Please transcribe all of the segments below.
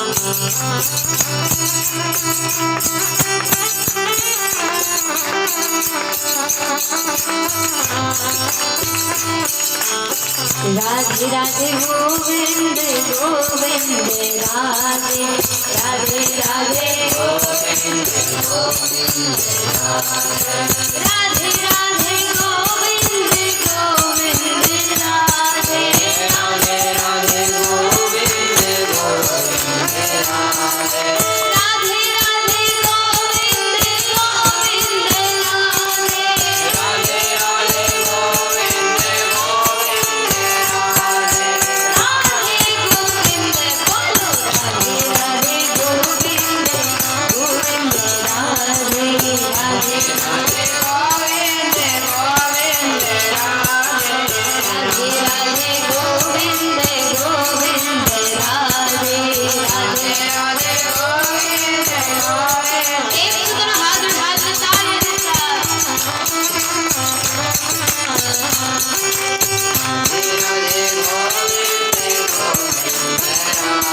राधे राधे गोविंद गोविंद राधे राधे राधे गोविंद गोविंद राधे राधे गोविंद गोविंद राधे राधे राधे गोविंद गोविंद राधे राधे राधे गोविंद गोविंद राधे राधे राधे गोविंद गोविंद राधे राधे गोविंद बोलो राधे राधे गोविंद गोविंद राधे राधे राधे गोविंद गोविंद राधे राधे राधे गोविंद गोविंद राधे राधे राधे गोविंद गोविंद। एक सुन हाथ उठा के ताली देता राधे राधे गोविंद गोविंद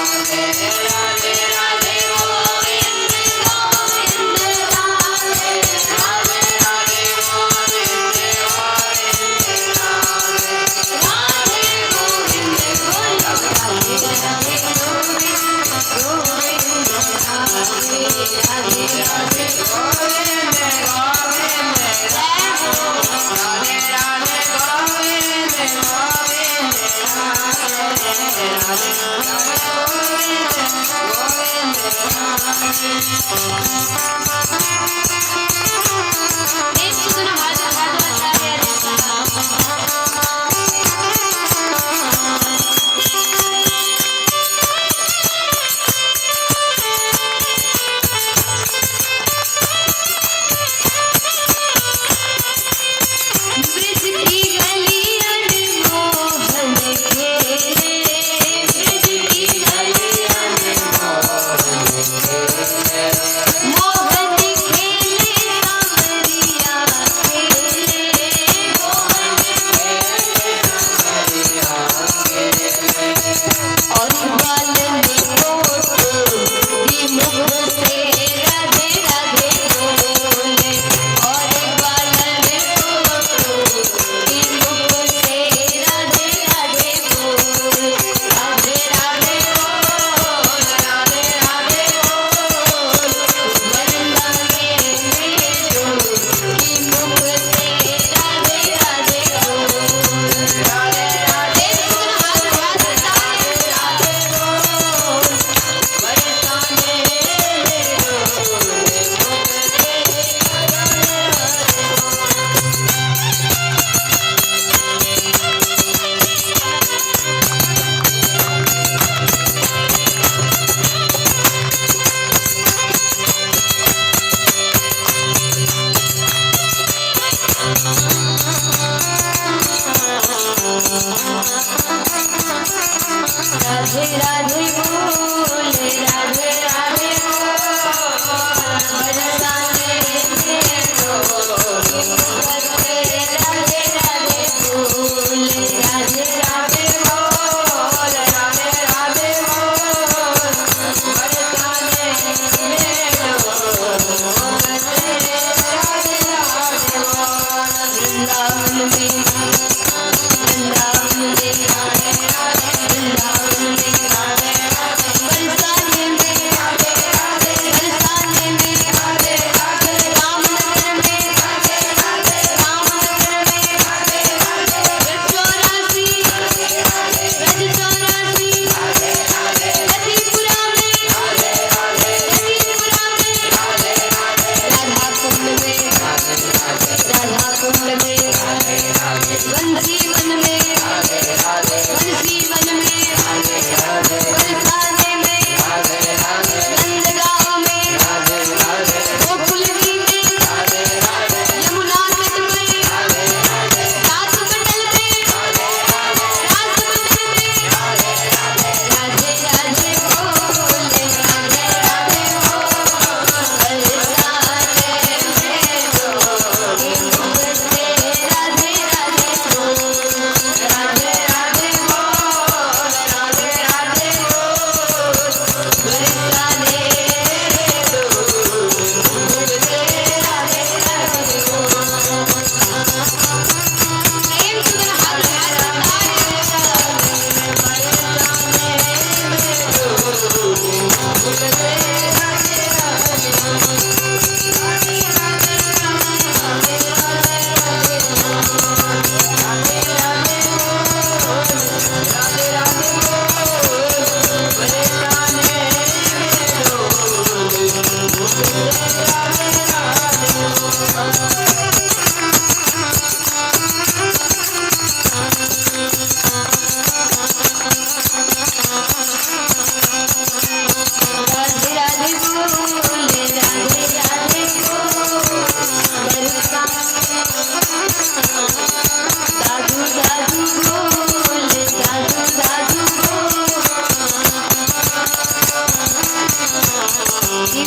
राधे राधे राधे गोविंद गोविंद राधे राधे राधे गोविंद गोविंद राधे राधे गोविंद बोलो राधे राधे गोविंद गोविंद राधे राधे राधे गोविंद गोविंद जय हो राधे राधे गोविंद गोविंद राधे राधे राधे गोविंद गोविंद राधे। एक सुन हाथ उठा के ताली देता ब्रज की गलियां मोहन खेले ब्रज की गलियां मोहन खेले मोहन खेले सांवरिया खेले मोहन खेले सांवरिया खेले और बालन कोट की मुख से राधे राधे बोले और बालन कोट की मुख से राधे राधे बोल राधे राधे बोल राधे राधे बोल वरदाने में जो की मुख से राधे राधे बोल राधे राधे सुन हाथ हाथ ताले राधे बोल वरदाने में जो की मुख से राधे राधे बोल। राधे राधे बोल राधे राधे बोल वरदाने में जो की मुख से राधे राधे बोल राधे राधे बोल राधे राधे बोल वरदाने में जो की मुख से राधे राधे बोल। वृंदावन में राधे राधे वृंदावन में राधे राधे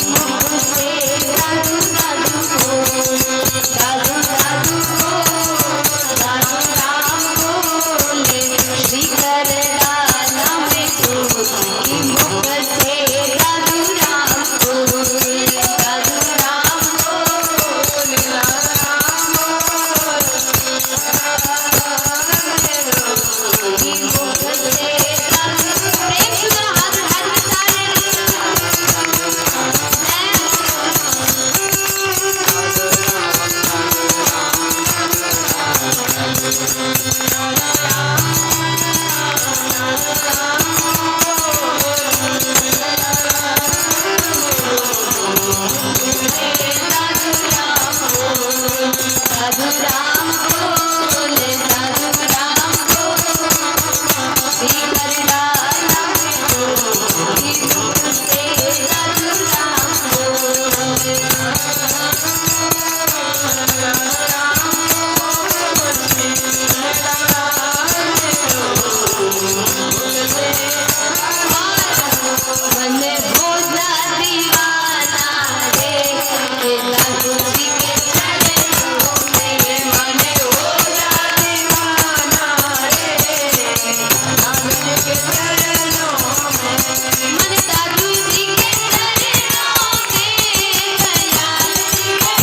मुख से साधु साधु बोल, साधु साधु बोल, साधु राम बोले, श्री कर डाला में तू कि मुख से साधु राम बोल, साधु राम बोल, राम बोल, कि मुख से साधु। प्रेम से जरा हाथ हाथ में ताली। साधु राम बोले, साधु राम बोले, श्री कर डाला में तू कि मुख से साधु राम बोले, मन हो जा दीवाना रे, ये साधु जी के चरणों में, मन हो जा दीवाना रे, साधु जी के चरणों में, मन साधु जी के चरणों में, दयाल जी के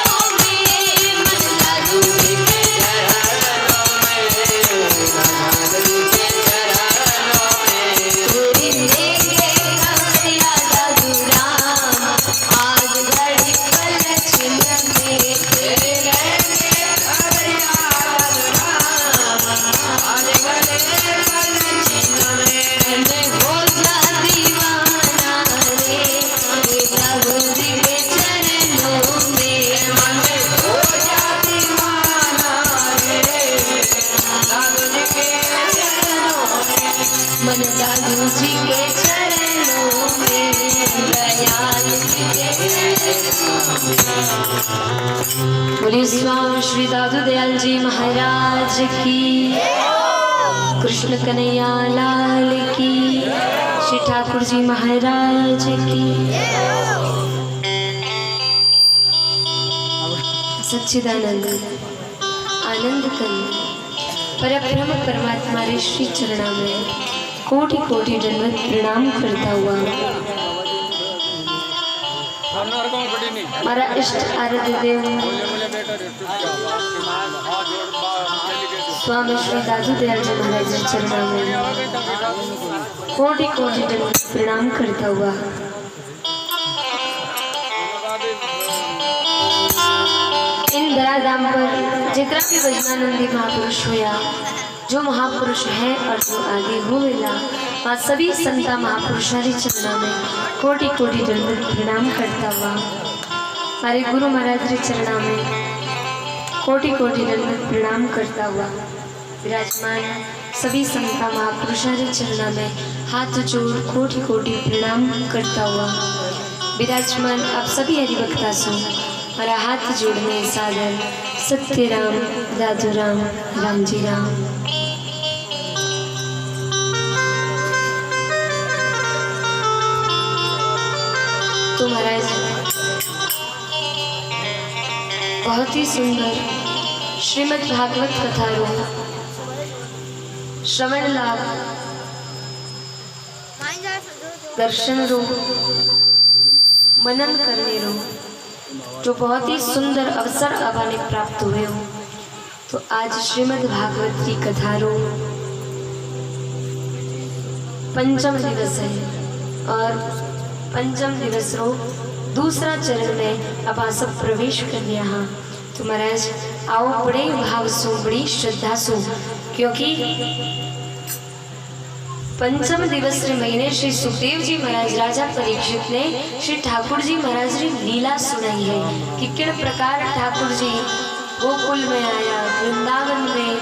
चरणों में, मन साधु जी के चरणों में, दयाल जी के चरणों में, तोरी लेके कमरिया साधु राम, आज घड़ी पल छिन में, तेरे लेके कमरिया साधु राम, आज घड़ी पल छिन में, मैं हो जा दीवाना रे, ये साधु जी के चरणों में, मैं हो जा दीवाना रे, साधु जी के चरणों में, मन साधु जी के चरणों में, दयाल जी के चरणों में। बोलिए स्वामी श्री दादू दयाल जी महाराज की, कृष्ण कन्हैया लाल की, श्री ठाकुर जी महाराज की। सच्चिदानंद आनंद कंद परब्रह्म परमात्मा रे श्री चरणा में कोटि कोटि दंडवत प्रणाम करता हुआ हमारा इष्ट आराध्य देव स्वामी श्री दादू दयाल जी महाराज के चरणों में कोटि कोटि दंडवत प्रणाम करता हुआ इन धराधाम पर जितना भी वजनानंदी महापुरुष हुआ, जो महापुरुष है और जो आगे होवेला, वहाँ सभी संता महापुरुषारी चरणों में कोटि कोटि दंडवत प्रणाम करता हुआ हमारे गुरु महाराज के चरणों में कोटि कोटि दंडवत प्रणाम करता हुआ विराजमान सभी संता महापुरुषारी चरणों में हाथ जोड़ कोटि कोटि प्रणाम करता हुआ विराजमान आप सभी हरिभक्ता सो हमारा हाथ जोड़ने सादर सत्य राम दादू राम राम जी राम। तो महाराज बहुत ही सुंदर श्रीमद् भागवत कथा रो श्रवण लाभ दर्शन रो मनन करने रो जो बहुत ही सुंदर अवसर अबाने प्राप्त हुए हो। तो आज श्रीमद् भागवत की कथा रो पंचम दिवस है और पंचम दिवस रो दूसरा चरण में अब आप सब प्रवेश कर लिया। हाँ तो महाराज आओ बड़े भाव सो बड़ी श्रद्धा सो, क्योंकि पंचम दिवस रे महीने श्री सुखदेव जी महाराज राजा परीक्षित ने श्री ठाकुर जी महाराज री लीला सुनाई है कि किन प्रकार ठाकुर जी गोकुल में आया, वृंदावन में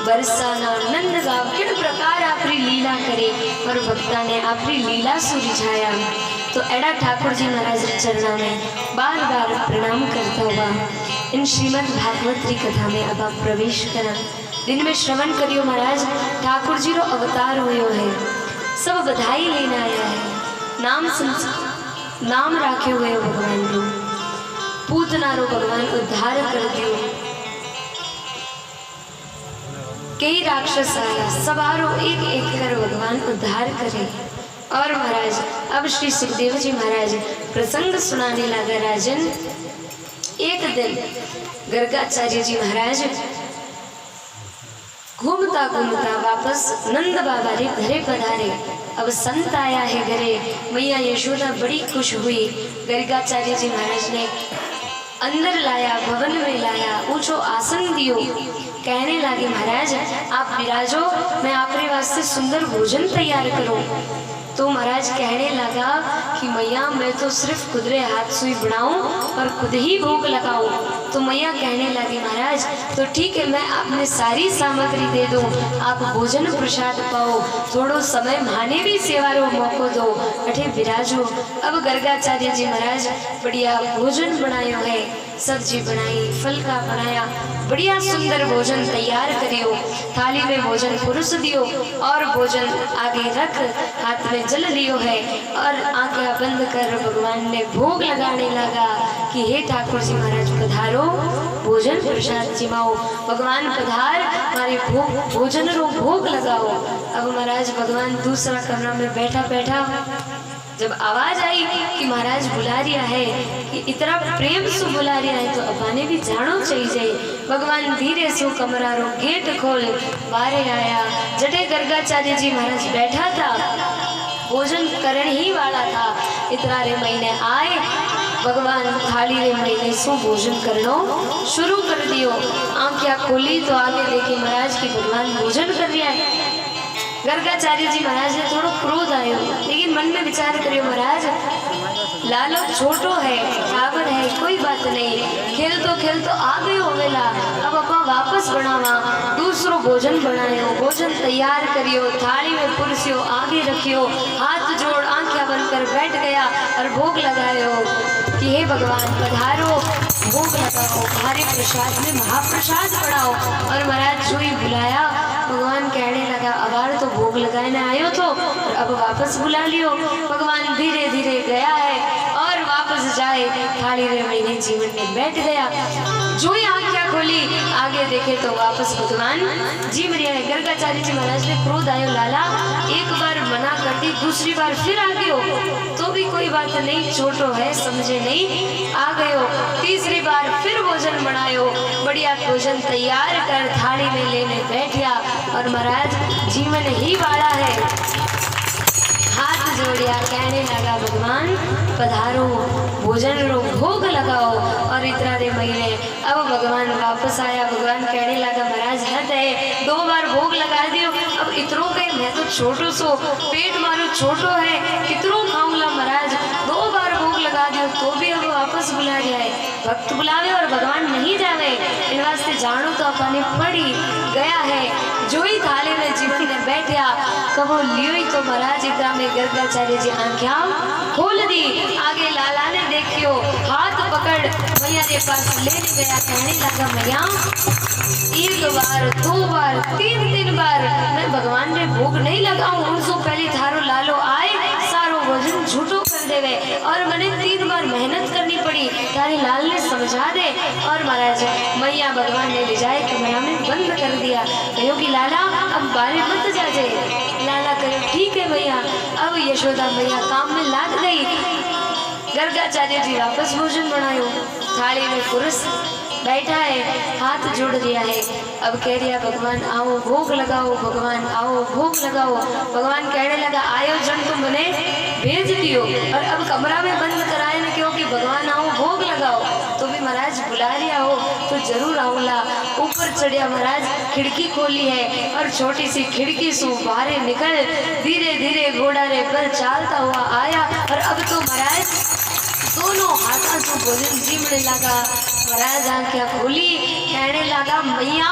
बरसाना नंद गाँव, किन प्रकार आपरी लीला करे और भक्ता ने आपरी लीला सुरिझाया। तो एड़ा ठाकुर जी महाराज रे चरणा में बार बार प्रणाम करता हुआ इन श्रीमद् भागवत की कथा में अब आप प्रवेश करा। दिन में श्रवण करियो महाराज ठाकुर जी रो अवतार हुयो है, सब बधाई लेना आया है, नाम नाम राखे हुए भगवान रो पूतनारो भगवान उद्धार कर दियो। कई राक्षस आया सवारों एक एक कर भगवान उद्धार करे। और महाराज अब श्री सुखदेव जी महाराज प्रसंग सुनाने लगा। राजन एक दिन गर्गाचार्य जी महाराज घूमता घूमता वापस नंद बाबा रे घरे पधारे। अब संत आया है घरे। मैया यशोदा बड़ी खुश हुई। गर्गाचार्य जी महाराज ने अंदर लाया, भवन में लाया, ऊंचो आसन दियो। कहने लगे महाराज आप विराजो, मैं आपके वास्ते सुंदर भोजन तैयार करूं। तो महाराज कहने लगा कि मैया मैं तो सिर्फ खुदरे हाथ से बनाऊं और खुद ही भोग लगाऊं। तो मैया कहने लगी महाराज तो ठीक है, मैं आपने सारी सामग्री दे दूं, आप भोजन प्रसाद पाओ, थोड़ो समय माने भी सेवारो मौको दो, अठे विराजो। अब गर्गाचार्य जी महाराज बढ़िया भोजन बनायो है, सब्जी बनाई, फलका बनाया, बढ़िया सुंदर भोजन तैयार करियो। थाली में भोजन पुरुष दियो और भोजन आगे रख, हाथ में जल लियो है और आंखें बंद कर भगवान ने भोग लगाने लगा कि हे ठाकुर जी महाराज पधारो, भोजन प्रसाद जिमाओ, भगवान पधार, हमारे भोजन रो भोग लगाओ। अब महाराज भगवान दूसरा कमरा में बैठा बैठा जब आवाज आई कि महाराज बुला रिया है, कि इतना प्रेम से बुला रिया है तो अपाने भी जानो चाहिए। भगवान धीरे से कमरा रो गेट खोल बाहर आया। जटे गर्गाचार्य जी महाराज बैठा था, भोजन करण ही वाला था, इतना रे महीने आए। भगवान थाली रे महीने सो भोजन करनो शुरू कर दियो। आंखें खोली तो आगे देखे महाराज की भगवान भोजन कर रहा है। गर्गाचार्य जी महाराज ने थोड़ा क्रोध आयो, लेकिन मन में विचार करियो महाराज लालो छोटो है, टावर है, कोई बात नहीं, खेल तो आ गयो होवेला। अब अपा वापस बनावा, दूसरो भोजन बनायो, भोजन तैयार करियो, थाली में पुरसियो, आगे रखियो, हाथ जोड़ आंखें बंद कर बैठ गया और भोग लगायो कि हे भगवान पधारो, भोग लगाओ, भारी प्रसाद में महाप्रसाद बढ़ाओ। और महाराज जो ही बुलाया भगवान कहने लगा अबार तो भोग लगाने आयो तो और अब वापस बुला लियो। भगवान धीरे धीरे गया है और वापस जाए थाली रे महीने जीवन में बैठ गया। जो ही आंखें खोली आगे देखे तो वापस भगवान जी मरिया है। गर्गाचार्य जी महाराज ने क्रोध आयो, लाला एक बार मना कर दी, दूसरी बार फिर आ गयो तो भी कोई बात नहीं, छोटो है समझे नहीं, आ गयो। तीसरी बार फिर भोजन बनायो, बढ़िया भोजन तैयार कर थाली में लेने बैठा और महाराज जीवन ही वाला है। हाथ जोड़िया, कहने लगा भगवान पधारो, भोजन रो भोग लगाओ। और इतना रे महीने अब भगवान वापस आया। भगवान कहने लगा महाराज हद है, 2 बार भोग लगा दियो, अब इतरो के मैं तो छोटो सो, पेट मारो छोटो है, कितनो खाऊंगा महाराज, 2 बार भोग लगा दियो तो भी अब वापस बुला जाए। भक्त बुलावे और भगवान नहीं जावे, इन वास्ते जानो तो अपने पड़ी गया है। जो ही थाली में जीवन ने बैठा कबो लियो ही तो महाराज इतना में गर्गाचार्य जी आंखें खोल दी। आगे लाला ने देखियो, हाथ पकड़ मैया के पास लेने गया, कहने लगा मैया 1 बार 2 बार 3 बार मैं भगवान ने भोग नहीं लगाऊं, उनसे पहले थारो लालो आए सारो भोजन झूठो कर देवे और मैंने 3 बार मेहनत करनी पड़ी, तारे लाल ने समझा दे। और महाराज मैया भगवान ने ले जाए कमरा में बंद कर दिया, कहो कि लाला अब बारे मत जाजे। लाला कहे ठीक है भैया। अब यशोदा मैया काम में लाग गई। गर्गाचार्य जी वापस भोजन बनायो, थाली में पुरुष बैठा है, हाथ जोड़ दिया है। अब कह दिया भगवान आओ भोग लगाओ, भगवान आओ भोग लगाओ। भगवान कहने लगा आयोजन तो मैंने भेज दियो और अब कमरा में बंद कराए न क्योंकि भगवान आओ भोग लगाओ, तो भी महाराज बुला लिया हो तो जरूर आऊंगा। ऊपर चढ़िया महाराज, खिड़की खोली है और छोटी सी खिड़की से बाहर निकल धीरे धीरे घोड़ा रे पर चालता हुआ आया। और अब तो महाराज दोनों हाथों से भोजन जीमने लगा। महाराज आंखें खोली, कहने लगा मैया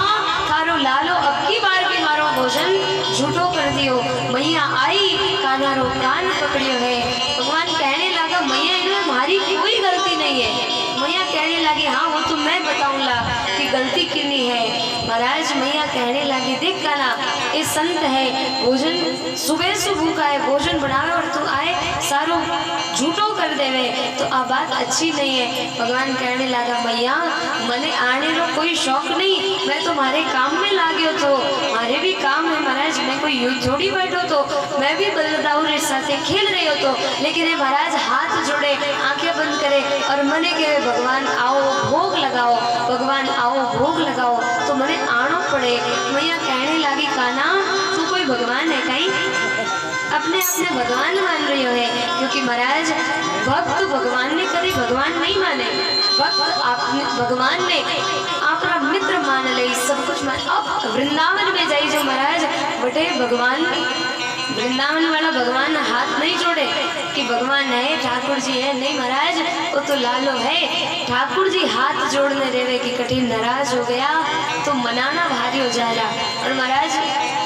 थारो लालो अब की बार भी मारो भोजन झूठो कर दियो। मैया आई, काना रो कान पकड़ियो है। भगवान कहने लगा मैया इनमें हमारी कोई गलती नहीं है। मैया कहने लगी हाँ वो तो मैं बताऊंगा कि गलती कितनी है। महाराज मैया कहने लगी देख काना ये संत है, भोजन सुबह से भूखा है, भोजन बनावे और तू आए सारो झूठो कर कर देवे तो आ बात अच्छी नहीं है। भगवान कहने लगा मैया मने आने रो कोई शौक नहीं, मैं तो मारे काम में लाग्यो तो मारे भी काम है महाराज, मैं कोई यूं थोड़ी बैठो तो मैं भी बलदाऊ रे साथे खेल रही हो तो, लेकिन ये महाराज हाथ जोड़े आंखें बंद करे और मने कहे भगवान आओ भोग लगाओ, भगवान आओ भोग लगाओ, तो मने आनो पड़े। मैया कहने लगी काना तू कोई भगवान है कहीं, अपने अपने भगवान मान रही है, क्योंकि महाराज भक्त भगवान ने कभी भगवान नहीं माने, भक्त आपने भगवान ने आपका मित्र मान ले, सब कुछ मान। अब वृंदावन में जाई जो महाराज बटे भगवान, वृंदावन वाला भगवान हाथ नहीं जोड़े कि भगवान है ठाकुर जी है, नहीं महाराज वो तो लालो है। ठाकुर जी हाथ जोड़ने रेवे कि कठिन नाराज हो गया तो मनाना भारी हो जाएगा। और महाराज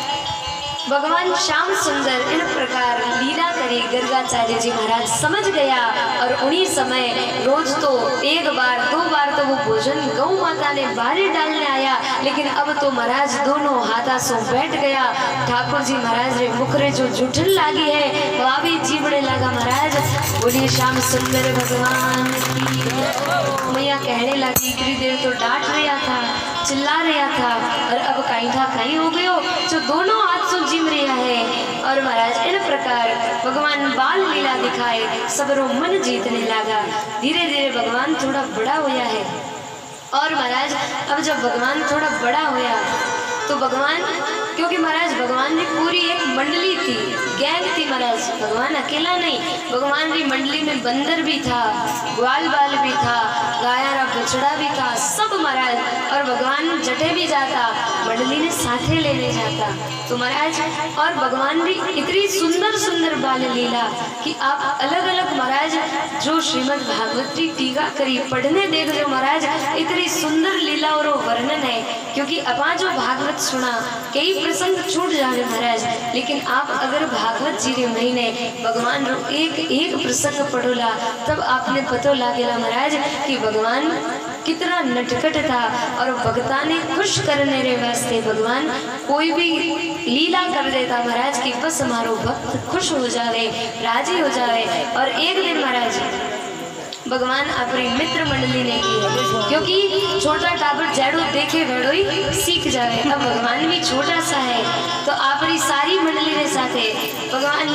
भगवान श्याम सुंदर इन प्रकार लीला करी गर्गाचार्य जी महाराज समझ गया, और उन्हीं समय रोज तो एक बार दो बार तो वो भोजन गौ माता ने बाहर डालने आया, लेकिन अब तो महाराज दोनों हाथा सो बैठ गया। ठाकुर जी महाराज रे मुखरे जो जुठन लागी है वह भी जीवड़े लगा। महाराज बोलिए श्याम सुंदर भगवान की। मैया कहने लगी इतनी देर तो डांट रहा था, चिल्ला रहा था, और अब कहीं था कहीं हो गयो जो दोनों हाथ से जिम रहा है। और महाराज इन प्रकार भगवान बाल लीला दिखाए सबरो मन जीतने लगा। धीरे धीरे भगवान थोड़ा बड़ा होया है, और महाराज अब जब भगवान थोड़ा बड़ा होया तो भगवान, क्योंकि महाराज भगवान ने पूरी एक मंडली थी, गैंग थी महाराज, भगवान अकेला नहीं, भगवान की मंडली में बंदर भी था, ग्वाल बाल भी था, गायारा बछड़ा भी था, सब महाराज। और भगवान जटे भी जाता, मंडली ने साथे लेने जाता तो महाराज। और भगवान भी इतनी सुंदर सुंदर बाल लीला कि आप अलग अलग महाराज जो श्रीमद् भागवत की टीका करी पढ़ने देख जो महाराज, इतनी सुंदर लीला और वर्णन है। क्योंकि अपा जो भागवत सुना कई प्रसंग छूट जाने महाराज, लेकिन आप अगर भागवत जी रे महीने भगवान रो एक एक प्रसंग पढ़ोला तब आपने पतो लागेला महाराज कि भगवान कितना नटखट था। और भगता ने खुश करने रे वास्ते भगवान कोई भी लीला कर देता महाराज कि बस हमारो भक्त खुश हो जावे, राजी हो जावे। और एक दिन महाराज भगवान अपनी मित्र मंडली ने की है, क्योंकि छोटा टाबर जैडो देखे वेड़ो ही सीख जावे। अब भगवान भी छोटा सा है तो अपनी सारी मंडली ने साथे भगवान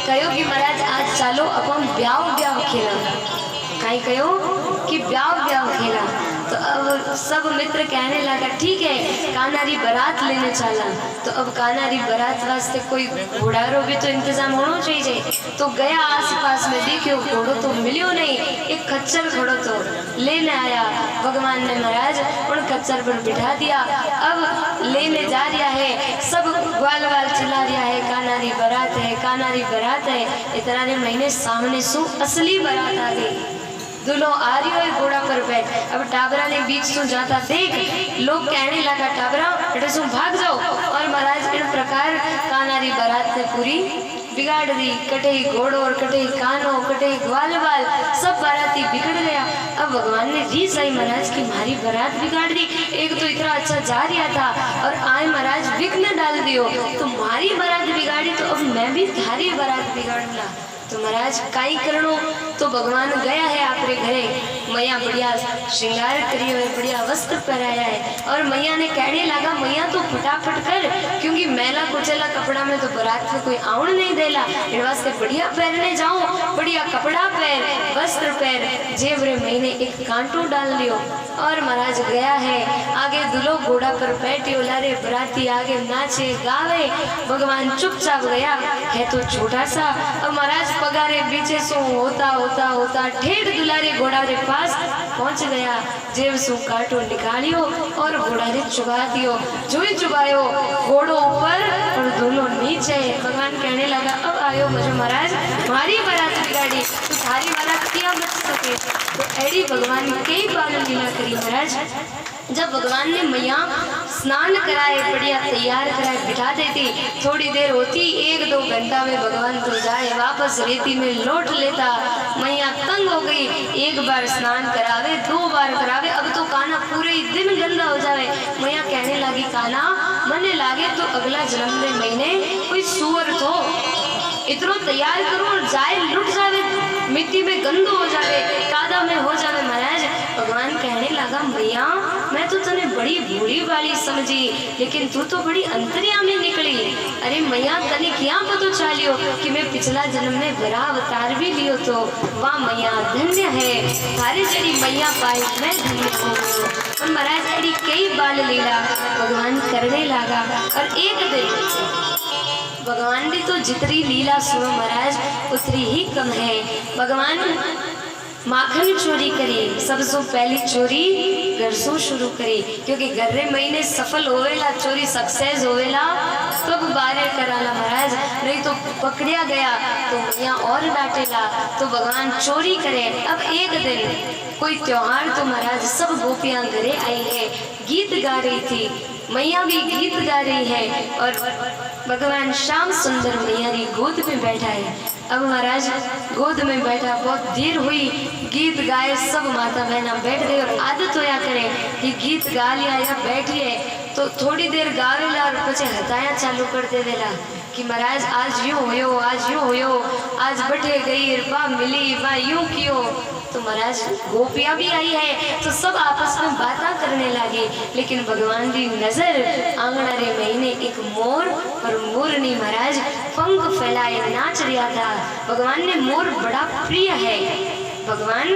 कहो कि महाराज आज चालो अपन ब्याह ब्याह खेला, कहीं कहो कि ब्याह ब्याह खेला। तो अब सब मित्र कहने लगा ठीक है कानारी बारात लेने चला। तो अब कानारी बारात वास्ते कोई घोड़ारो भी तो इंतजाम होना चाहिए। तो गया आस पास में देखियो घोड़ो तो मिलियो नहीं, एक खच्चर घोड़ो तो लेने आया भगवान ने महाराज, उन खच्चर पर बिठा दिया। अब लेने जा रहा है, सब ग्वाल वाल चला रहा है, कानारी बारात है, कानारी बारात है। इतना महीने सामने सु असली बारात आ गई, दूल्हो आ रही हो घोड़ा पर बैठ। अब टाबरा ने बीच सु जाता देख लोग कहने लगा टाबरा बेटे सु भाग जाओ। और महाराज इन प्रकार कानारी बारात ने पूरी बिगाड़ दी, कटे घोड़ो और कटे कानो कटे ग्वाल बाल सब बाराती बिगड़ गया। अब भगवान ने रीस आई महाराज की मारी बारात बिगाड़ दी, एक तो इतना अच्छा जा रहा था और आए महाराज विघ्न डाल दियो, तो मारी बारात बिगाड़ी तो अब मैं भी थारी बारात बिगाड़ूंगा। तो महाराज काई करणो, तो भगवान गया है आपरे घरे, मैया बढ़िया श्रृंगार करियो है, बढ़िया वस्त्र पहनाया है। और मैया ने कहने लगा मैया तो फटाफट कर, क्योंकि मैला कुचला कपड़ा में तो बारात में कोई आउण नहीं देला, इन वास्ते बढ़िया पहनने जाओ, बढ़िया कपड़ा पहन वस्त्र पहन। जेवरे महीने एक कांटो डाल लियो और महाराज गया है आगे दुल्हो घोड़ा पर बैठे लारे बराती आगे नाचे गावे। भगवान चुपचाप गया है तो छोटा सा। अब महाराज पगारे बीचे सो होता होता होता ठेठ दुलारे घोड़ा रे पास पहुंच गया। जेब सो कांटो निकालियो और घोड़ा रे चुबा दियो, जो ही चुबायो घोड़ो ऊपर और दुल्हो नीचे। भगवान कहने लगा अब आयो मुझे महाराज मारी बारात बिगाड़ी, तो थारी बारात क्या बच सके। तो एडी भगवान कई बार लीला करी महाराज। जब भगवान ने मैया स्नान कराए बढ़िया तैयार कराए बिठा देती, थोड़ी देर होती 1-2 घंटा में भगवान तो जाए वापस रेती में लौट लेता। मैया तंग हो गई, एक बार स्नान करावे 2 बार करावे, अब तो काना पूरे ही दिन गंदा हो जावे। मैया कहने लगी काना मने लागे तो अगला जन्म में महीने कोई सुअर तो इतनो तैयार करो और जाए लुट जावे, मैं मिट्टी में गंदो हो जावे, कादा में हो जावे महाराज। भगवान कहने लगा मैया मैं तो तने बड़ी भोली वाली समझी, लेकिन तू तो बड़ी अंतर्यामी निकली। अरे मैया तने क्या पता चालियो कि मैं पिछला जन्म में बड़ा अवतार भी लियो तो। वाह मैया धन्य है थारे जड़ी मैया पाई मैं धन्य हूँ। और महाराज अड़ी कई बाल लीला भगवान करने लगा। और एक दिन भगवान ने तो जितनी लीला सुनो महाराज उतनी ही कम है। भगवान माखन चोरी करी, सबसे पहली चोरी घर से शुरू करी, क्योंकि घर रे महीने सफल होवेला चोरी सक्सेस होवेला तब बारे कराला महाराज, नहीं तो पकड़िया गया तो मैया और डांटेला। तो भगवान चोरी करे। अब एक दिन कोई त्योहार तो महाराज सब गोपियां घरे आई है, गीत गा रही थी, मैया भी गीत गा रही है और भगवान श्याम सुंदर मैया की गोद में बैठा है। अब महाराज गोद में बैठा, बहुत देर हुई, गीत गाए, सब माता बहना बैठ गए। और आदत होया करे कि गीत गा लिया या बैठिए तो थोड़ी देर गावेला और पचे हताया चालू कर देवेला कि महाराज आज यूँ होयो, आज यूँ होयो, आज बैठे गई बा मिली बा यूँ कियो। तो महाराज गोपियाँ भी आई है तो सब आपस में बातें करने लगे, लेकिन भगवान की नजर आंगना रे महीने एक मोर और मोरनी महाराज पंख फैलाए नाच रहा था। भगवान ने मोर बड़ा प्रिय है, भगवान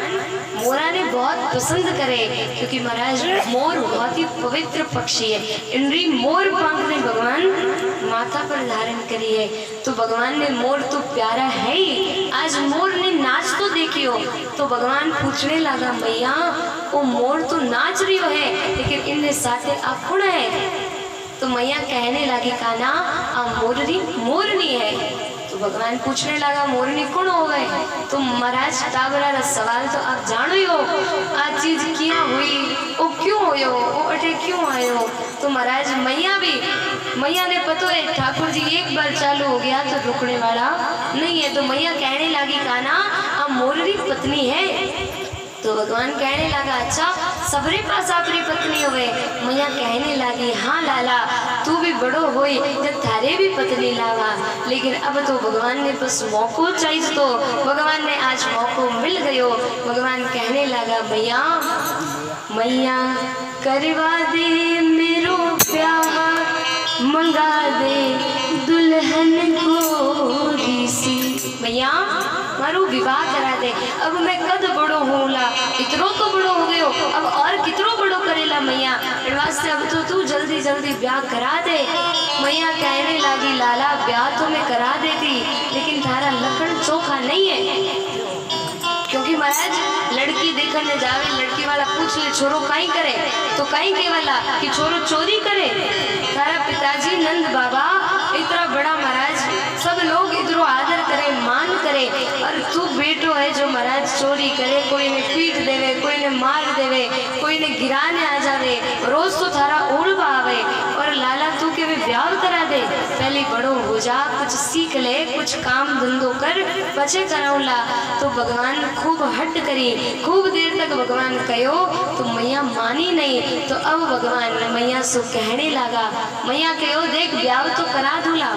मोरा ने बहुत पसंद करे, क्योंकि महाराज मोर बहुत ही पवित्र पक्षी है। इनरी मोर पंख ने भगवान माथा पर धारण करी है। तो भगवान ने मोर तो प्यारा है ही, आज मोर ने नाच तो देखियो। तो भगवान पूछने लगा मैया वो मोर तो नाच रही है लेकिन इनने साथे आप कौन है। तो मैया कहने लगी काना आ मोरनी मोरनी है। तो भगवान पूछने लगा मोरनी कौन हो गए। तो महाराज टाबरा सवाल तो आप जानो ही हो, आज चीज क्या हुई, वो क्यों होयो, वो अटे क्यों आयो। तो महाराज मैया ने पता है ठाकुर जी एक बार चालू हो गया तो रुकने वाला नहीं है। तो मैया कहने लगी काना आ मोरनी पत्नी है। तो भगवान कहने लगा अच्छा सबरे पास आपरी पत्नी होवे। मैया कहने लगी हाँ लाला तू भी बड़ो होई जब थारे भी पत्नी लावा, लेकिन अब तो भगवान ने बस मौको चाहिए। तो भगवान ने आज मौको मिल गयो। भगवान कहने लगा मैया मैया करवा दे मेरो प्यार, मंगा दे दुल्हन को ऋषि। मैया मारू विवाह करा दे, अब मैं कद बड़ो होला, इतरो तो बड़ो हो गयो, अब और कितरो बड़ो करेला मैया, वास्ते अब तो तू जल्दी जल्दी ब्याह करा दे। मैया कहने लगी लाला ब्याह तो मैं करा देती, लेकिन थारा लखन चोखा नहीं है। क्योंकि महाराज लड़की देखने जावे, लड़की वाला पूछ ले छोरो काई करे, तो काई केवला कि छोरो चोरी करे। थारा पिताजी नंद बाबा इतना बड़ा महाराज सब लोग इधरो आदर करे मान करे, और तू बेटो है जो महाराज चोरी करे, कोई ने पीट देवे, कोई ने मार देवे, कोई ने गिराने आ जावे, रोज तो थारा ओढ़वा आवे। और लाला तू के ब्याह करा दे, पहले बड़ो हो जा, कुछ सीख ले, कुछ काम धंधो कर बचे कराऊला। तो भगवान खूब हट करी, खूब देर तक भगवान कहो तो मैया मानी नहीं। तो अब भगवान मैया सो कहने लगा, मैया कहो देख ब्याह तो करा दूला,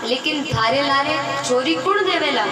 लेकिन थारे लारे चोरी कौन देवेला,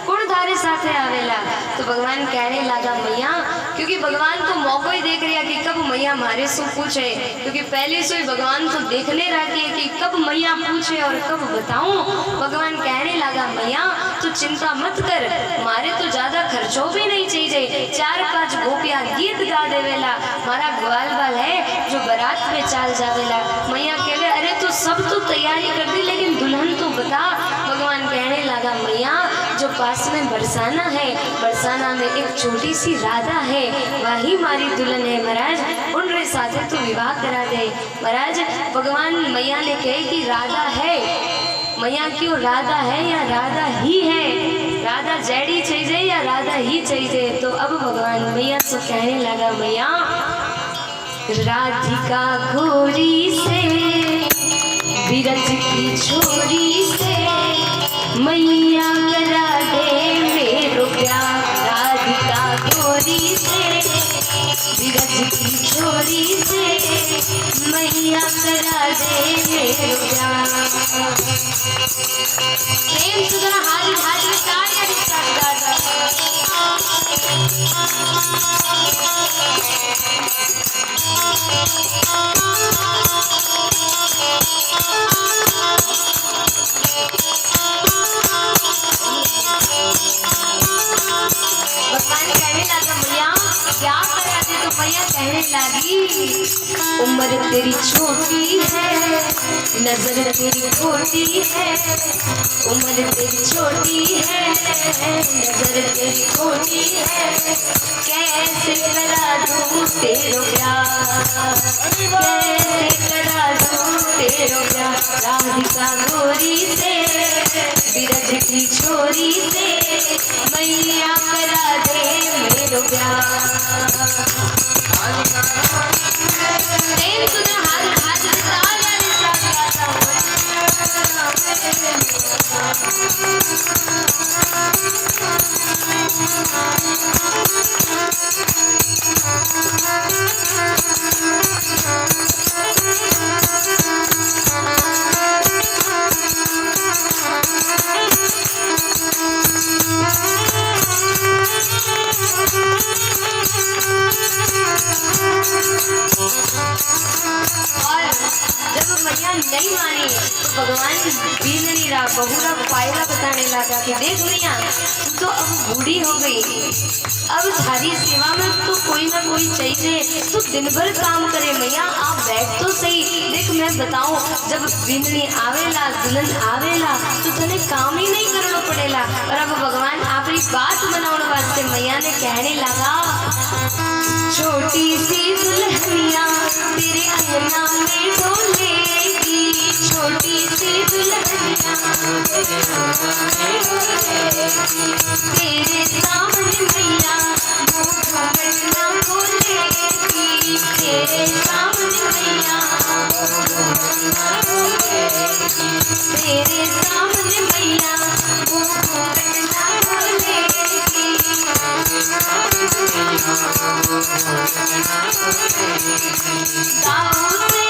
कौन थारे साथे आवेला। तो भगवान कहने लगा मैया, क्योंकि भगवान तो मौका ही देख रहा कि कब मैया मारे से पूछे, क्योंकि पहले से ही भगवान तो देखने रहती है कि कब मैया पूछे और कब बताऊं। भगवान कहने लगा मैया तू चिंता मत कर, मारे तो ज्यादा खर्चो भी नहीं चाहिए, 4-5 गोपियां गीत गा देवेला, मारा ग्वाल बाल है जो बारात में चाल जावेला। मैया कहे अरे तू सब तो तैयारी कर दी, लेकिन दुल्हन तो बता। भगवान कहने लगा मैया जो पास में बरसाना है, बरसाना में एक छोटी सी राधा है, वही मारी दुल्हन है महाराज, उनके साथ तू विवाह करा दे। महाराज भगवान मैया ने कहे कि राधा है, मैया क्यों राधा है या राधा ही है, राधा जैडी चाहिए या राधा ही चाहिए। तो अब भगवान मैया से कहने लगा मैया राधिका घोड़ी से बिरज की छोरी से मैया करा दे मेरो प्यार, राधिका घोड़ी से बिरज की छोरी से मैया करा दे मेरो प्यार। प्रेम से जरा हाथ में तालियां दिखा। मैया कहने लगी उम्र तेरी छोटी है, नजर तेरी खोटी है। उम्र तेरी छोटी है, नजर तेरी खोटी है। कैसे करा दूं तेरो प्यार, कैसे करा दूं तेरो प्यार। राधिका गोरी से बिरज की छोरी से मैया करा दे मेरो प्यार। प्रेम तुझे हाथ हाथ तालियां नहीं मानी तो भगवान बीनरी बहुरा पायला बताने लगा कि देख मैया तू तो अब बूढ़ी हो गई, अब थारी सेवा में तो कोई ना कोई चाहिए, तू दिन भर काम करे। मैया आप बैठ तो सही, देख मैं बताऊं जब बीनरी आवेला दुल्हन आवेला तो तने काम ही नहीं करना पड़ेला। और अब भगवान आपकी बात बनाने वास्ते मैया ने कहने लगा छोटी सी दुल्हनिया तेरे अंगना में डोलेगी, छोटी सी दुल्हनिया तेरे सामने मैया मुँह ना बोलेगी, तेरे सामने मैया तेरे सामने मैया मुँह ना बोलेगी। गाँव से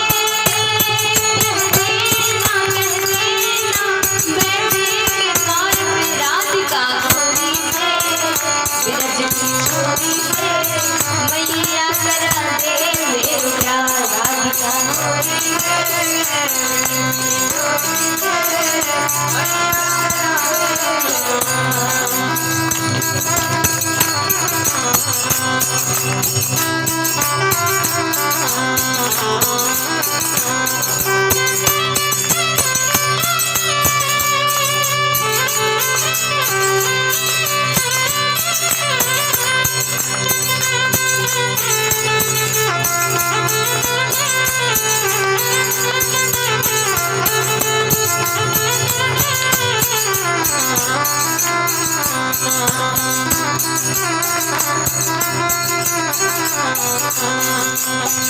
मैया करा दे मेरो प्यार। राधिका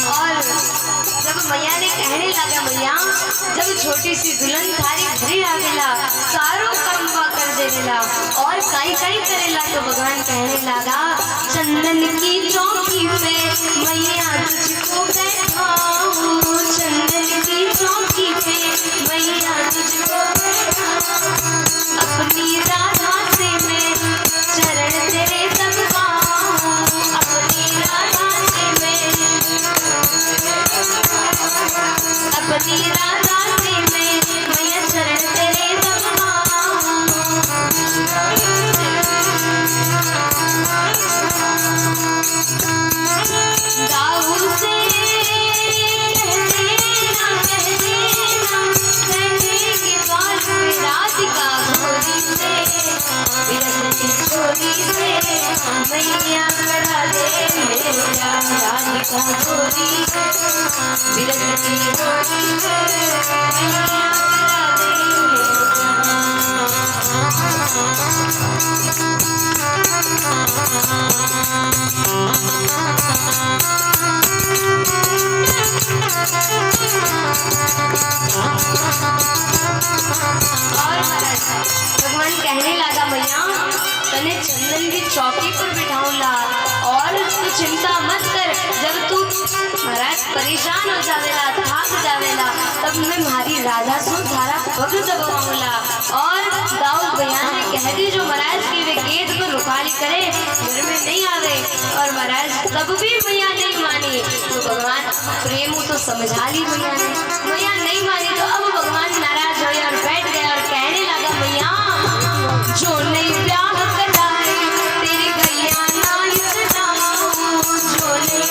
और जब मैया ने कहने लगा मैया जब छोटी सी दुल्हन थारी घरे आवेला सारो काम कर देवेला और काई काई करेला तो भगवान कहने लगा चंदन की चौकी पे मैया तुझको बैठाऊं, चंदन की चौकी पे मैया तुझको बैठाऊं। अपनी राधा से मैं चरण तेरे दबाऊं, अपनी राधा से मैं अपनी राधा से मैं मैया चरण तेरे दबाऊं। गाँव से कह देना कहेंगे बाल पे राधिका गोरी से बिरज की छोरी से मैया करा दे मेरो प्यार। राधिका गोरी बिरज की छोरी से मैया करा दे मेरो भगवान कहने लगा मैया तने चंदन की चौकी पर बिठाऊंगा और तू चिंता मत कर, जब तू महाराज परेशान हो जावेला थाक जावेला तब मैं हमारी राधा सो धारा पग दबाऊंगा। और दाऊद भैया ने कह दी जो महाराज की वे गेट पर रुखाली करे घर में नहीं आवे। और महाराज तब भी मैया नहीं मानी तो भगवान प्रेम तो समझा ली मैया ने, मैया नहीं मानी तो अब भगवान नाराज हुए और बैठ गए और कहने लगा मैया जो नहीं ब्याह कराए तेरी भैया ना सजाऊं, जो नहीं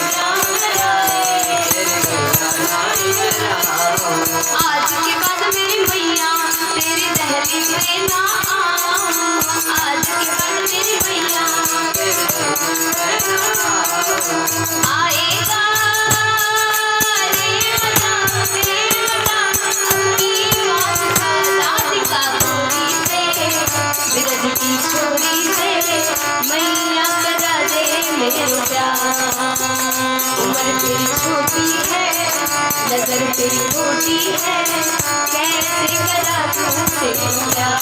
मेरो प्यार। उम्र तेरी छोटी है, नजर तेरी मोटी है, कैसे करा तुमसे प्यार।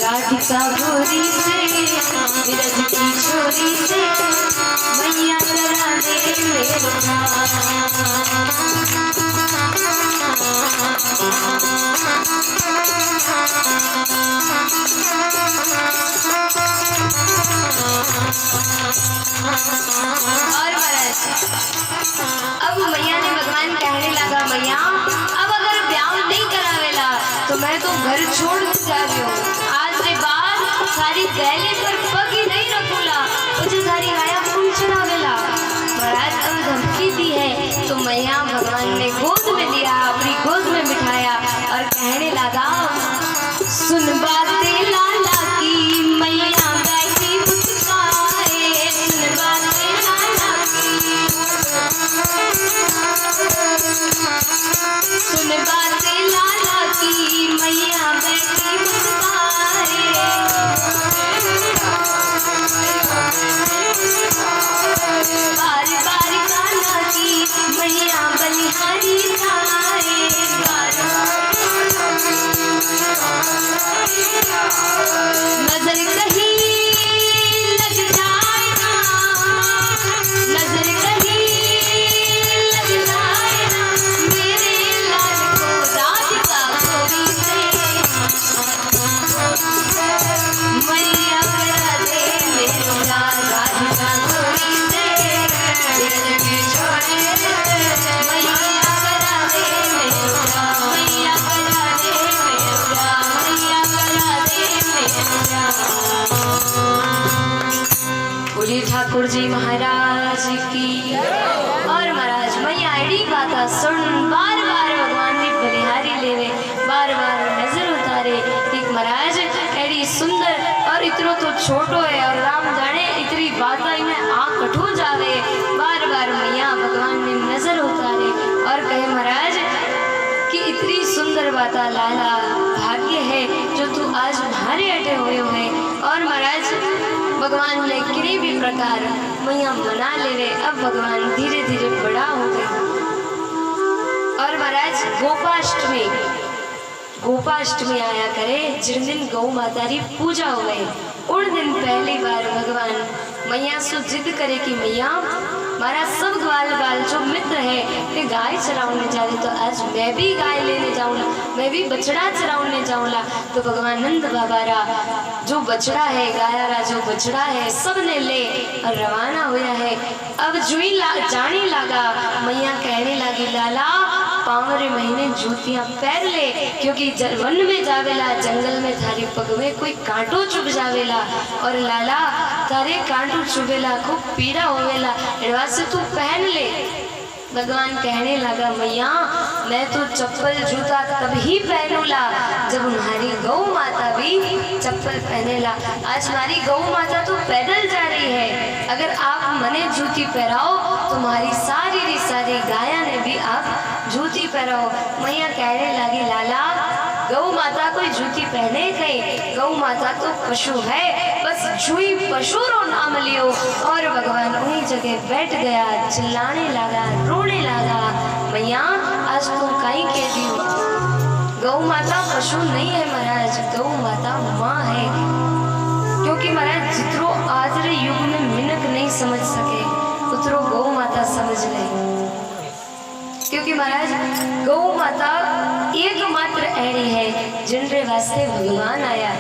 राधिका गोरी से विरज की छोरी से मैया करा दे मेरो प्यार। और महाराज अब मैया ने भगवान कहने लगा, मैया अब अगर ब्याह नहीं करावेला तो मैं तो घर छोड़ के जा रही हूँ। आज के बाद सारी बैले पर पग ही नहीं रखूला, मुझे सारी गाया कौन चढ़ावेला। महाराज अब धमकी दी है तो मैया भगवान ने गोद में लिया, अपनी गोद में बिठाया और कहने लगा, सुन बातें लाला की मैया बैठी मुस्काए, सुन बातें लाला की, सुन बातें लाला की मैया बैठी मुस्काए। बार बार कान्हा की मैया बलिहारी थाए, नजर कहीं लग जाए ना, नजर कहीं लग जाए ना, मेरे लाल को राधिका गोरी से मैया करा दे मेरो प्यार। राधिका गोरी से विरज की छोरी से मैया करा दे मेरो प्यार, मैया करा दे मेरो प्यार, मैया करा दे मेरो प्यार। बोली ठाकुर जी महाराज की। और महाराज मैया एडी बात सुन बार बार भगवान की बलिहारी लेवे, बार बार नजर उतारे। एक महाराज एडी सुंदर और इतनो तो छोटो है और राम जाने इतनी बात में आँख कठो जावे। बार बार मैया भगवान ने नजर उतारे और कहे, महाराज कि इतनी सुंदर बाता लाला भाग्य है जो तू आज हमारे अटे हुए है। और महाराज भगवान ने किसी भी प्रकार मैया मना लेवे। अब भगवान धीरे धीरे बड़ा हो गए। और महाराज गोपाष्टमी आया करे, जिन दिन गौ माता की पूजा हो गई उन दिन पहली बार भगवान मैया से जिद करे कि मैया हमारा सब ग्वाल बाल जो मित्र है ते गाय चराने जा रहे, तो आज मैं भी गाय लेने जाऊँगा, मैं भी बछड़ा चराने जाऊँगा। तो भगवान नंद बाबा रा जो बछड़ा है, गाया रा जो बछड़ा है, सब ने ले और रवाना हुआ है। अब जुई जाने लगा, मैया कहने लगी, लाला पावरे महीने जूतियां पहन ले, क्योंकि वन में जावेला, जंगल में थारी पग में कोई कांटो चुभ जावेला और लाला तारे कांटो चुभेला, खूब पीड़ा होवेला, एडवा से तू पहन ले। भगवान कहने लगा, मैया मैं तो चप्पल जूता तभी पहनूला जब हमारी गौ माता भी चप्पल पहनेला। आज हमारी गौ माता तो पैदल जा रही है, अगर आप मने जूती पहराओ तो हमारी सारी गाया ने भी आप जूती पहराओ। मैया कहने लगी, लाला गौ माता कोई जूती पहने गई, गौ माता तो पशु है, बस जुई पशु रो नाम लियो। और भगवान उन्हीं जगह बैठ गया, चिल्लाने लगा, रोने लगा, मैया आज तुम कहीं कह दी, गौ माता पशु नहीं है महाराज, गौ माता माँ है। क्योंकि महाराज जितरो आज रे युग में मिनक नहीं समझ सके उतरो गौ माता समझ ले। क्योंकि महाराज गौ माता एकमात्र ऐड़ी है जिनरे वास्ते भगवान आया।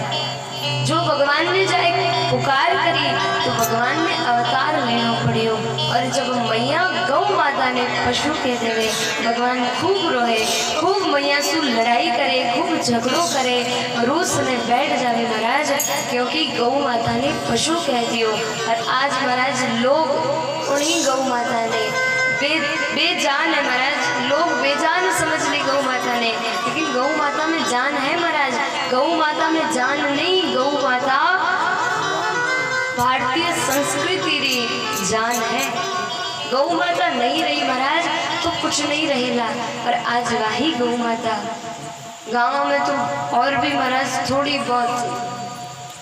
जो भगवान ने जाए पुकार करी तो भगवान ने अवतार लेना पड़ियो। और जब मैया गौ माता ने पशु कह देवे, भगवान खूब रोए, खूब मैया से लड़ाई करे, खूब झगड़ो करे, रूस में बैठ जावे महाराज, क्योंकि गौ माता ने पशु कह दियो। और आज महाराज लोग उन्हीं गौ माता ने बेजान है महाराज, लोग बेजान समझ ली गौ माता ने, लेकिन गौ माता में जान है महाराज। गौ माता में जान नहीं, गौ माता भारतीय संस्कृति री जान है। गौ माता नहीं रही महाराज तो कुछ नहीं रहेगा। और आज वही गौ माता गाँव में तो और भी महाराज थोड़ी बहुत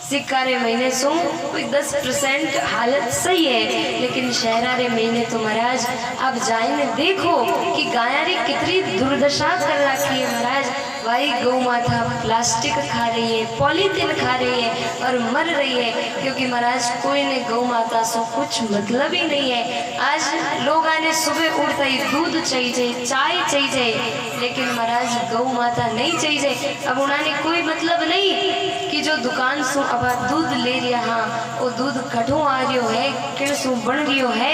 सिक्कारे महीने सो कोई 10% हालत सही है, लेकिन शहरारे महीने तो महाराज आप जाइए देखो कि गायारी कितनी दुर्दशा कर रखी है महाराज। भाई गौ माता प्लास्टिक खा रही है, पॉलीथीन खा रही है और मर रही है, क्योंकि महाराज कोई ने गौ माता से कुछ मतलब ही नहीं है। आज लोग आने सुबह उठते ही दूध चाहिए, चाय चाहिए, लेकिन महाराज गौ माता नहीं चाहिए। अब उन्होंने कोई मतलब नहीं कि जो दुकान से अब दूध ले रहा हाँ वो दूध कठों आ रियो है, किड़सू बन रियो है,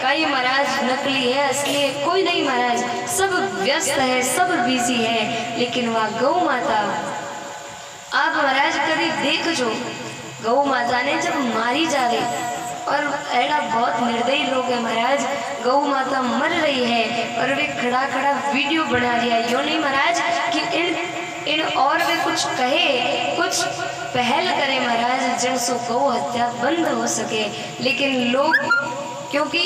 कई महाराज नकली है असली है कोई नहीं महाराज, सब व्यस्त है, सब बिजी है। लेकिन वह गौ माता आप महाराज कभी देख जो गौ माता ने जब मारी जा रही, और ऐसा बहुत निर्दयी लोग है महाराज, गौ माता मर रही है और वे खड़ा खड़ा वीडियो बना रही है। यो नहीं महाराज कि इन और वे कुछ कहे, कुछ पहल करे महाराज जिनसे गौ हत्या बंद हो सके, लेकिन लोग क्योंकि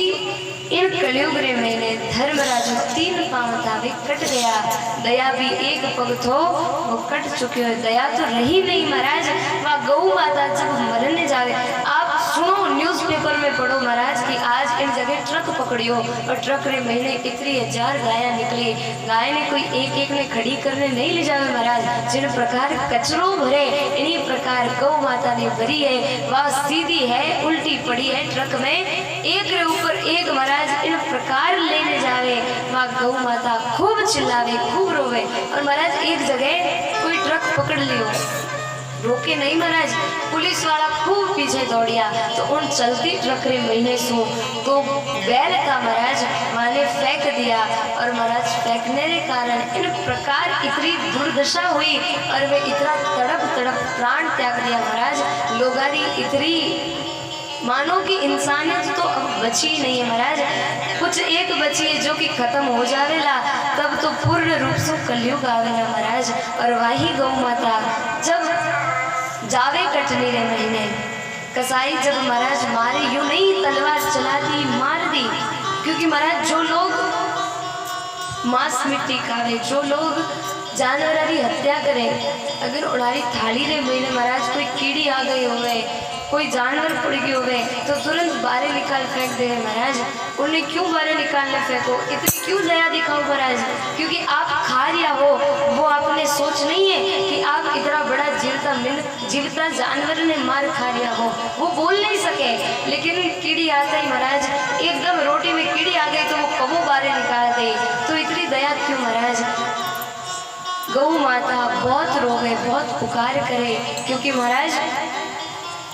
इन कलयुग रे मैंने धर्मराज 3 पांव था वे कट गया, दया भी एक पग थो वो कट चुके हो, दया तो रही नहीं महाराज। वह गौ माता जब मरने जावे, आप सुनो न्यूज़पेपर में पढ़ो महाराज कि आज इन जगह ट्रक पकड़ियो और ट्रक रे महीने कितनी 1000 गाया निकली, गाय ने कोई एक एक ने खड़ी करने नहीं ले जावे महाराज। जिन प्रकार कचरो भरे इन्हीं प्रकार गौ माता ने भरी है, वह सीधी है उल्टी पड़ी है ट्रक में, एक रे ऊपर एक महाराज इन प्रकार लेने जावे। वह गौ माता खूब चिल्लावे खूब रोवे, और महाराज एक जगह कोई ट्रक पकड़ लियो, रोके नहीं महाराज, पुलिस वाला खूब पीछे दौड़िया तो उन चलती ट्रक रे महीने सो तो बैल का महाराज माने फेंक दिया, और महाराज फेंकने के कारण इन प्रकार इतनी दुर्दशा हुई और वे इतना तड़प तड़प प्राण त्याग दिया महाराज। लोगारी इतनी मानो कि इंसानियत तो अब बची नहीं है महाराज, कुछ एक बची है जो कि खत्म हो जावेला तब तो पूर्ण रूप से कलयुग आवेला महाराज। और वही गौ माता जब जावे कटनी रे महीने, कसाई जब महाराज मारे यूं नहीं तलवार चला दी मार दी, क्योंकि महाराज जो लोग मांस मिट्टी खावे, जो लोग जानवर की हत्या करे, अगर उड़ारी थाली रे महीने महाराज कोई कीड़ी आ गई होवे, कोई जानवर पड़ गई होवे तो तुरंत बाहर निकाल फेंक दे महाराज। उन्हें क्यों बाहर निकालने फेंको, इतनी क्यों दया दिखाओ महाराज, क्योंकि आप खा रिया हो, वो आपने सोच नहीं है कि आप इतना बड़ा जीवता जानवर ने मार खा रिया हो। वो बोल नहीं सके, लेकिन कीड़ी आता ही महाराज, एकदम रोटी में कीड़ी आ गई तो वो कबू बाहर निकाल दे, तो इतनी दया क्यों महाराज। गौ माता बहुत रोवे बहुत पुकार करे, क्योंकि महाराज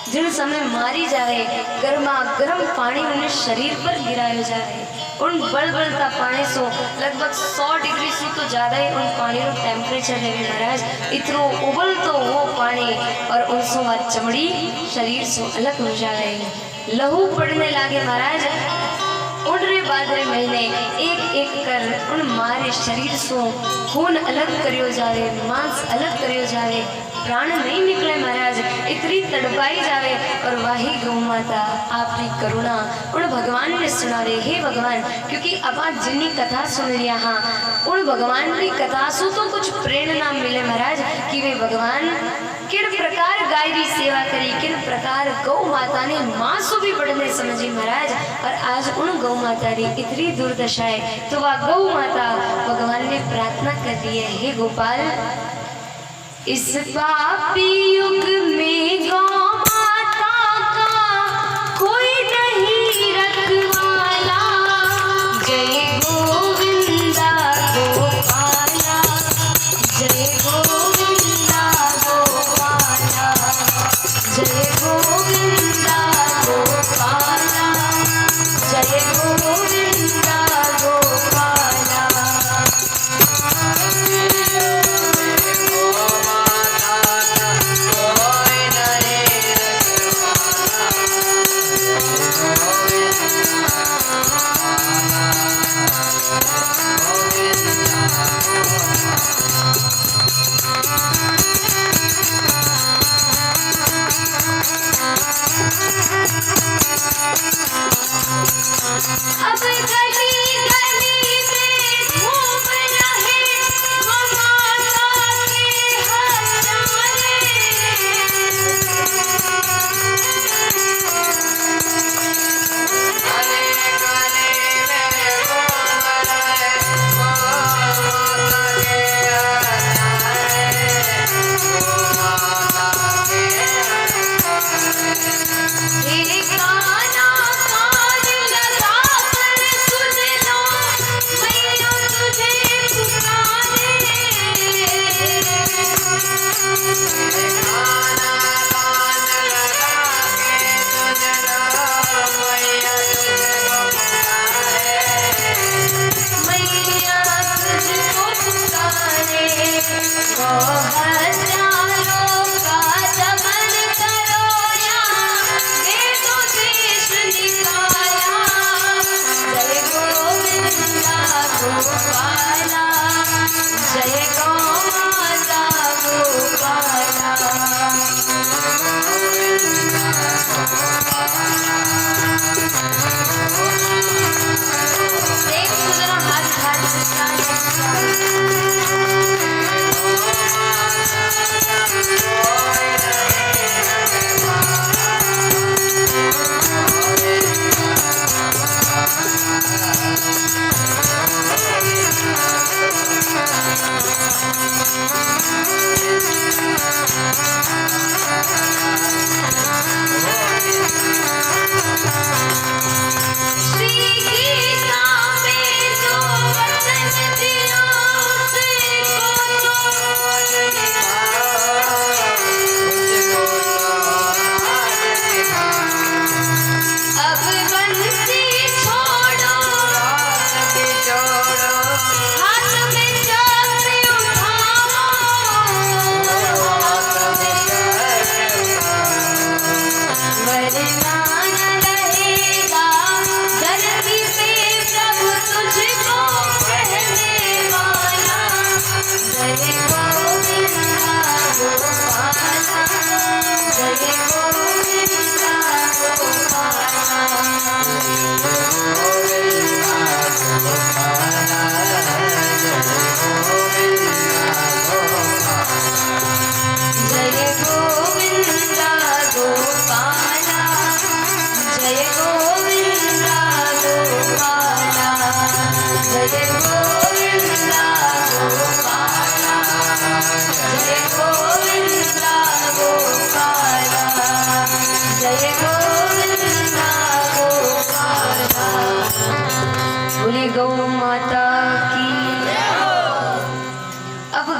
जिन समय मारी जाए गर्मा गर्म पानी उन्हें शरीर पर गिराया जाए, उन बलबलता पानी सो लगभग 100 डिग्री से तो ज़्यादा ही उन पानी का टेम्परेचर है महाराज, इतनो उबल तो वो पानी और उनसो वह चमड़ी शरीर से अलग हो जाए, लहू पड़ने लगे महाराज। उनरे बादरे महीने एक एक कर उन मारे शरीर से खून अलग करियो जावे, मांस अलग करियो जावे, प्राण नहीं निकले महाराज, इतनी तड़पाई जावे। और वही गौ माता आपकी करुणा उन भगवान ने सुनावे, हे भगवान, क्योंकि अब आज जिन्नी कथा सुन लिया हाँ उन भगवान की कथा से तो कुछ प्रेरणा मिले महाराज कि वे भगवान किन प्रकार गाय की सेवा करी, किन प्रकार गौ माता ने माँ से भी बढ़ने समझी महाराज। और आज उन गौ माता की इतनी दुर्दशा है तो वह गौ माता भगवान ने प्रार्थना कर दी है, हे गोपाल इस पापी युग में गौ माता का कोई नहीं रखवाला, जय गोविंदा गोपाला, जय गोविंदा गोपाला, जय गोविंदा गोपाला, जय गोविंदा गोपाला।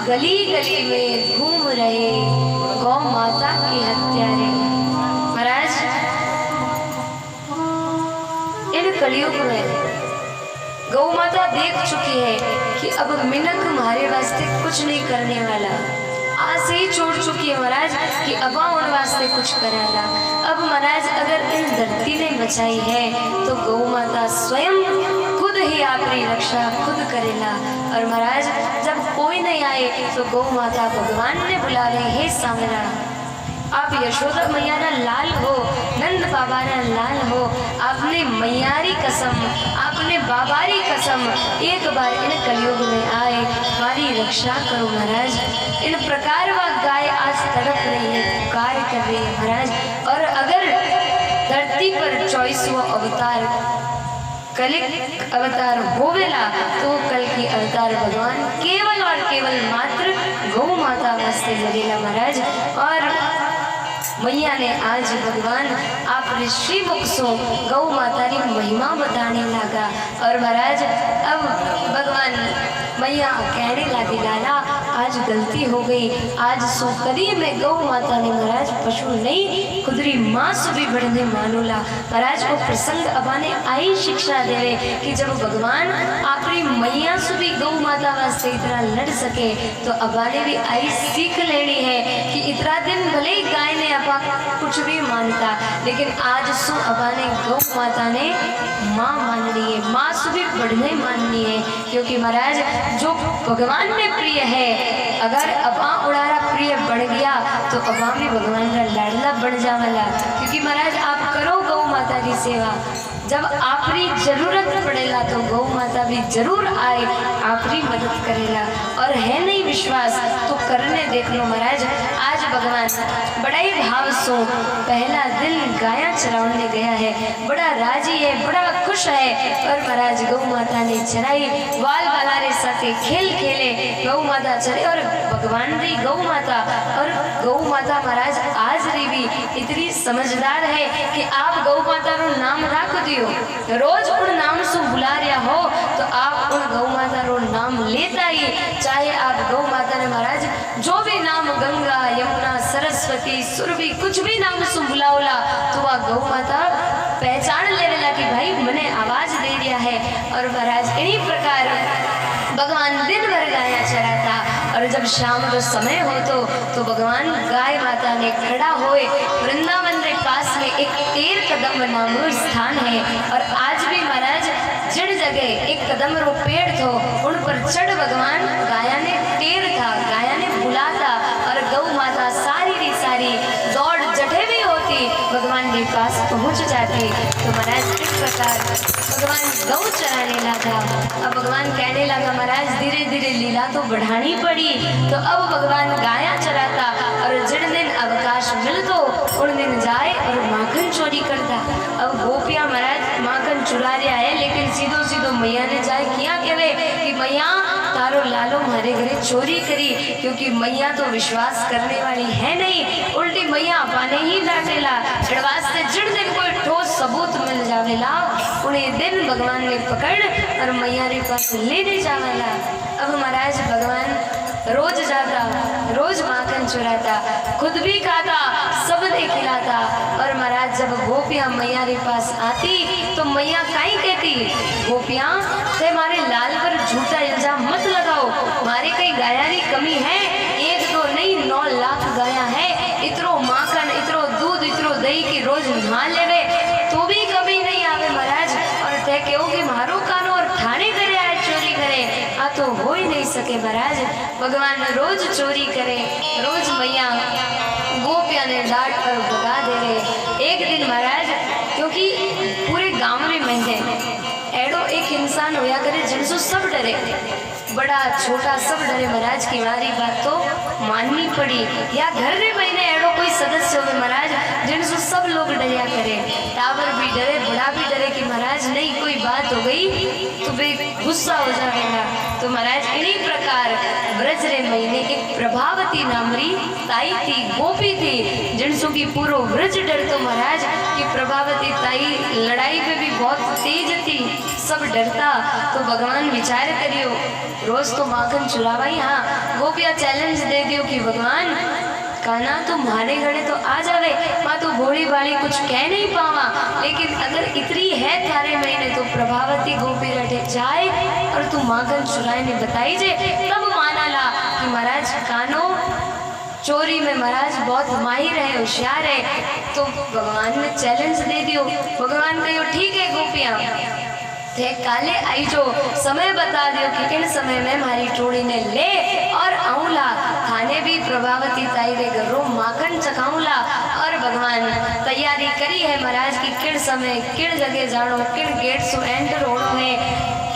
गली गली में घूम रहे गौ माता के हत्यारे। महाराज इन कलयुग में गौ माता देख चुकी है कि अब मिनक हमारे वास्ते कुछ नहीं करने वाला, आज से ही छोड़ चुकी है महाराज कि अब उन वास्ते कुछ करेगा। अब महाराज अगर इन धरती ने बचाई है तो गौ माता स्वयं खुद ही आपकी रक्षा खुद करेगा। और महाराज जब कोई नहीं आए तो गौ माता भगवान ने बुला रहे, हे सामरा आप यशोदा मैया ना लाल हो, नंद बाबा ना लाल हो, आपने मैयारी कसम, आपने बाबारी कसम एक बार इन कलयुग में आए, हमारी रक्षा करो महाराज। इन प्रकार वह गाय आज तड़प रही है, पुकार कर रही है महाराज। और अगर धरती पर 24वां अवतार कलिक अवतार होवेला तो कल की अवतार भगवान केवल और केवल मात्र गौ माता वास्ते लगेला महाराज। और मैया ने आज भगवान आप ऋषि मुख सो गौ माता की महिमा बताने लगा। और महाराज अब भगवान मैया कहने लगी, लाला आज गलती हो गई, आज सो कदी में गौ माता ने महाराज पशु नहीं खुदरी माँ से भी बढ़ने मानूला। महाराज को प्रसंग अबाने आई शिक्षा देवे कि जब भगवान आपरी मैया से भी गौ माता वास्ते इतना लड़ सके तो अबाने भी आई सीख लेनी है कि इतना दिन भले ही गाय ने अपा कुछ भी मानता, लेकिन आज सो अबाने गौ माता ने माँ माननी है, माँ से भी बढ़ने माननी है। क्योंकि महाराज जो भगवान में प्रिय है, अगर अबा उड़ारा प्रिय बढ़ गया तो अबा भी भगवान का लाडला बन जावला। क्योंकि महाराज आप करो गौ माता की सेवा, जब आपरी जरूरत पड़ेला तो गौ माता भी जरूर आए, आपरी मदद करेला। और है नहीं विश्वास तो करने देख लो महाराज। आज भगवान बड़ा ही भाव सो पहला दिन गाया चराने गया है, बड़ा राजी है, बड़ा खुश है। और महाराज गौ माता ने चराई, वाल वालारे साथे खेल खेले, गौ माता चरे। और भगवान री गौ माता और गौ माता महाराज आज री भी इतनी समझदार है कि आप गौ माता रो नाम रख दियो, रोज उन नाम से बुला रहा हो तो आप उन गौ माता रो नाम लेता ही, चाहे आप गौ माता ने महाराज जो भी नाम गंगा यमुना सरस्वती सुरभि कुछ भी नाम से बुलाओला तो वह गौ माता पहचान लेवेला कि भाई मने आवाज दे दिया है। और महाराज इन्हीं प्रकार भगवान दिन भर गाया चराता और और जब शाम का समय हो तो भगवान गाय माता ने खड़ा होए वृंदावन के पास में एक 13 कदम नामो स्थान है। और आज भी महाराज जिन जगह एक कदम रो पेड़ थो उन पर चढ़ भगवान गाया ने टेर था, गाया ने बुला था और गौ माता सारी री सारी दौड़ जठे भी होती भगवान के पास पहुंच जाती। तो महाराज किस प्रकार भगवान गौ चराने लगा। अब भगवान कहने लगा महाराज धीरे धीरे लीला तो बढ़ानी पड़ी। तो अब भगवान गाया चराता और जिन दिन अवकाश मिलतो उन दिन जाए और माखन चोरी करता। अब गोपिया महाराज माखन चुरा रहा है लेकिन सीधो सीधो मैया ने जाए किया कहे कि मैया तारो लालो हमारे घरे चोरी करी, क्योंकि मैया तो विश्वास करने वाली है नहीं, उल्टी मैया पाने ही डांटेला। वास्ते जिन दिन कोई ठोस सबूत मिल जावेला उन्हें दिन भगवान ने पकड़ और मैया रे पास लेने जावेला। अब महाराज भगवान रोज जाता, रोज माखन चुराता, खुद भी खाता, सबने खिलाता। और महाराज जब गोपियां मैया रे पास आती तो मैया काई कहती, गोपियां ते मारे लाल पर झूठा इल्जाम मत लगाओ, मारे कई गाया री कमी है, एक दो नहीं 9 लाख गाया है, इतरो माखन इतरो दूध इतरो दही की रोज नहा लेवे तो भी कमी नहीं आवे महाराज। और ते कहो कि मारो कानो और थाने करे आए चोरी करे, आ तो हो ही नहीं सके महाराज। भगवान रोज चोरी करे, रोज मैया गोपिया ने डांट कर भगा दे रहे। एक दिन महाराज क्योंकि पूरे गांव में महंगे एडो एक इंसान होया करे जिनसे सब डरे, बड़ा छोटा सब डरे महाराज की हमारी बात तो माननी पड़ी। या घर में महीने एडो कोई सदस्य हो महाराज जिनसे सब लोग डरिया करे, टावर भी डरे, बड़ा भी डरे कि महाराज नहीं कोई बात हो गई तो वे गुस्सा हो जाएगा। तो महाराज इन्हीं प्रकार ब्रज रे महीने एक प्रभावती नामरी ताई थी, गोपी थी, जिनसो की पूरो ब्रज डरतो महाराज कि प्रभावती ताई लड़ाई में भी बहुत तेज थी, सब डरता। तो भगवान विचार करियो रोज तो माखन चुरावा ही, हाँ गोपिया चैलेंज दे दियो कि भगवान काना तो मारे घड़े तो आ जावे, माँ तो भोली भाली कुछ कह नहीं पावा, लेकिन अगर इतनी है थारे महीने तो प्रभावती गोपी रटे जाए और तू माखन चुराए ने बताई जे। तब माना ला कि महाराज कानो चोरी में महाराज बहुत माहिर है, होशियार है। तो भगवान ने चैलेंज दे दियो। भगवान कहो ठीक है गोपियां थे काले आई जो समय बता दियो कि किन समय में हमारी टोड़ी ने ले और आऊला थाने भी प्रभावती ताई रे घरों माखन चखाऊला। और भगवान तैयारी करी है महाराज की किन समय किन जगह जानो, किन गेट से एंटर होनो है,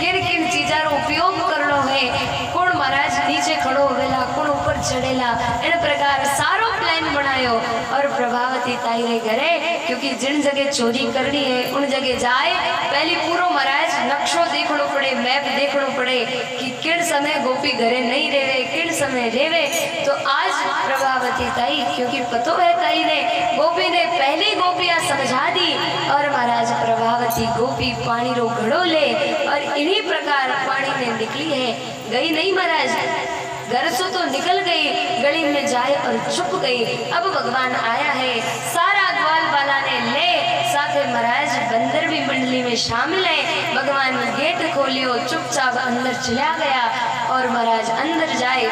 किन किन चीजा रो उपयोग करनो है, कौन महाराज नीचे खड़ो होवेला, कौन ऊपर चढ़ेला, इन प्रकार सारो प्लान बनायो। और प्रभावती ताई रे घरे क्योंकि जिन जगह चोरी करनी है उन जगह जाए पहले पूरो महाराज नक्शो देखनो पड़े, मैप देखनो पड़े कि किन समय गोपी घरे नहीं रेवे, किन समय रेवे। तो आज प्रभावती ताई क्योंकि पतो है ताई ने गोपी ने पहली गोपियां समझा दी और महाराज प्रभावती गोपी पानी रो घड़ो ले और इन्हीं प्रकार पानी में निकली है, गई नहीं महाराज, घर से तो निकल गई, गली में जाए और छुप गई। अब भगवान आया है, सारा ग्वाल वाला ने ले साथे महाराज बंदर भी मंडली में शामिल है। भगवान ने गेट खोलियो, चुपचाप अंदर चला गया और महाराज अंदर जाए।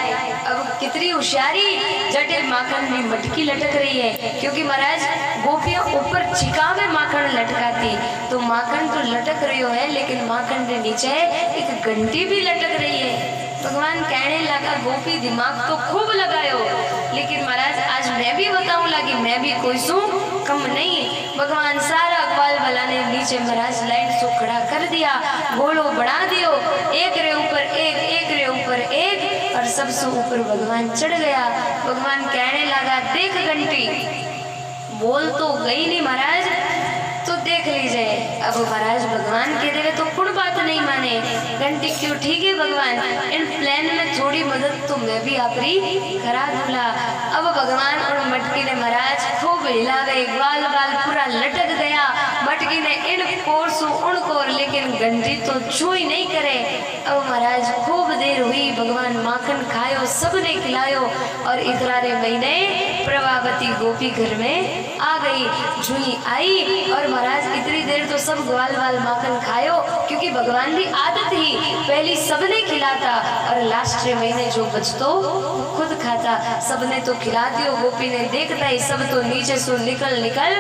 अब कितनी होशियारी, जटे माखन में मटकी लटक रही है क्योंकि महाराज गोपियां ऊपर छिका में माखन लटकाती, तो माखन तो लटक रही है लेकिन माखन के नीचे एक घंटी भी लटक रही है। भगवान कहने लगा गोपी दिमाग तो खूब लगायो, लेकिन महाराज आज मैं भी बताऊं लगी मैं भी कोई सू कम नहीं। भगवान सारा ग्वाल वाला ने नीचे महाराज लाइन सो खड़ा कर दिया, घोड़ो बढ़ा दियो, एक रे ऊपर एक, एक रे ऊपर एक, और सबसे ऊपर भगवान चढ़ गया। भगवान कहने लगा देख घंटी, बोल तो गई नहीं महाराज तो देख लीजिए। अब महाराज भगवान के देवे तो कुण बात नहीं माने, घंटी क्यों ठीक है भगवान, इन प्लान में थोड़ी मदद तो मैं भी आपरी करा दूंगा। अब भगवान और मटकी ने महाराज खूब हिला गए, ग्वाल बाल पूरा लटक गया, मटकी ने इन कोरसू उन कोर, लेकिन घंटी तो छुई नहीं करे। अब महाराज खूब देर हुई, भगवान माखन खायो, सबने खिलायो और इकरारे महीने प्रभावती गोपी घर में आ गई। जुई आई और महाराज इतनी देर तो सब ग्वाल वाल माखन खायो, क्योंकि भगवान की आदत ही पहली सबने खिलाता और लास्ट महीने जो बचतो खुद खाता। सबने तो खिला दियो, गोपी ने देखता ही सब तो नीचे से निकल निकल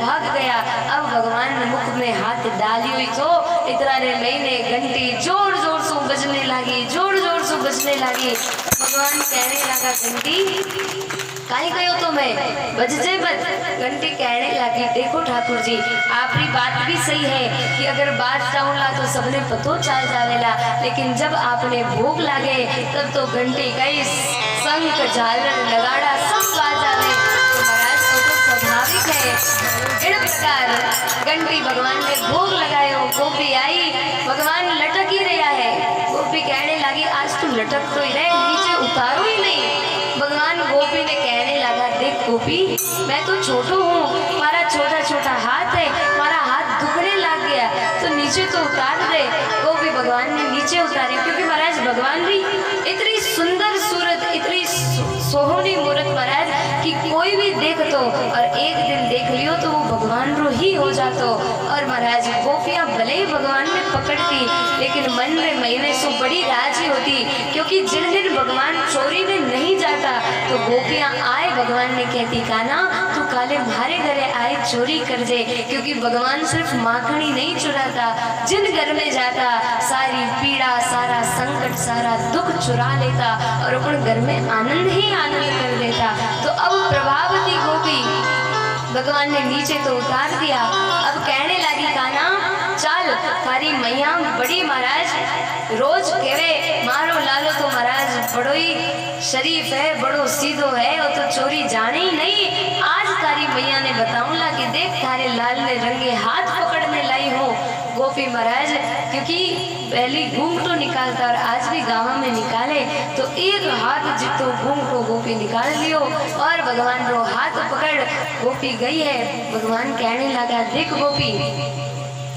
भाग गया। अब भगवान ने मुख में हाथ डाली हुई तो इतरारे महीने घंटी जोर जोर से बजने लगी, जोर जोर से बजने लगी। भगवान कहने लगा घंटी काई कहो तो मैं बजजे बज। घंटी कहने लगी देखो ठाकुर जी आपकी बात भी सही है कि अगर बात चाहूला तो सबने पतो चल जावेला, लेकिन जब आपने भूख लागे तब तो घंटी कई शंख झालर लगाड़ा सब बाज आवे। तो महाराज वो तो स्वाभाविक है। इन प्रकार घंटी भगवान ने भोग लगायो, गोपी आई, भगवान लटक ही रहा है। गोपी कहने लगी आज तू लटक तो ही रहे, नीचे उतारो ही नहीं। भगवान गोपी ने कहने लगा देख गोपी मैं तो छोटो हूँ, हमारा छोटा छोटा हाथ है, हमारा हाथ दुखने लग गया तो नीचे तो उतार दे। गोपी भगवान ने नीचे उतारे, क्योंकि महाराज भगवान भी इतनी सुंदर सूरत, इतनी सोहनी मूर्त महाराज कि कोई भी देख तो और एक दिन देख लियो तो वो भगवान रो ही हो जातो। और महाराज गोपियां भले ही भगवान ने पकड़ती, लेकिन मन में महीने से बड़ी राजी होती, क्योंकि जिन दिन भगवान चोरी में नहीं जाता तो गोपियां आए भगवान ने कहती काना तू काले मारे घरे आए चोरी कर दे, क्योंकि भगवान सिर्फ माखन ही नहीं चुराता, जिन घर में जाता सारी पीड़ा, सारा संकट, सारा दुख चुरा लेता और अपन घर में आनंद ही आनंद कर देता। तो अब प्रभावती गोपी भगवान ने नीचे तो उतार दिया। अब कहने लगी काना चल थारी मैया बड़ी महाराज रोज कहवे मारो लालो तो महाराज बड़ो ही शरीफ है, बड़ो सीधो है, वो तो चोरी जाने ही नहीं। आज तारी मैया ने बताऊंगा कि देख थारे लाल ने रंगे हाथ पकड़ने लाई हो। गोपी महाराज क्योंकि पहली घूंघटो निकालता और आज भी गाँव में निकाले तो एक हाथ जितो घूंघटो गोपी निकाल लियो और भगवान रो हाथ पकड़ गोपी गई है। भगवान कहने लगा देख गोपी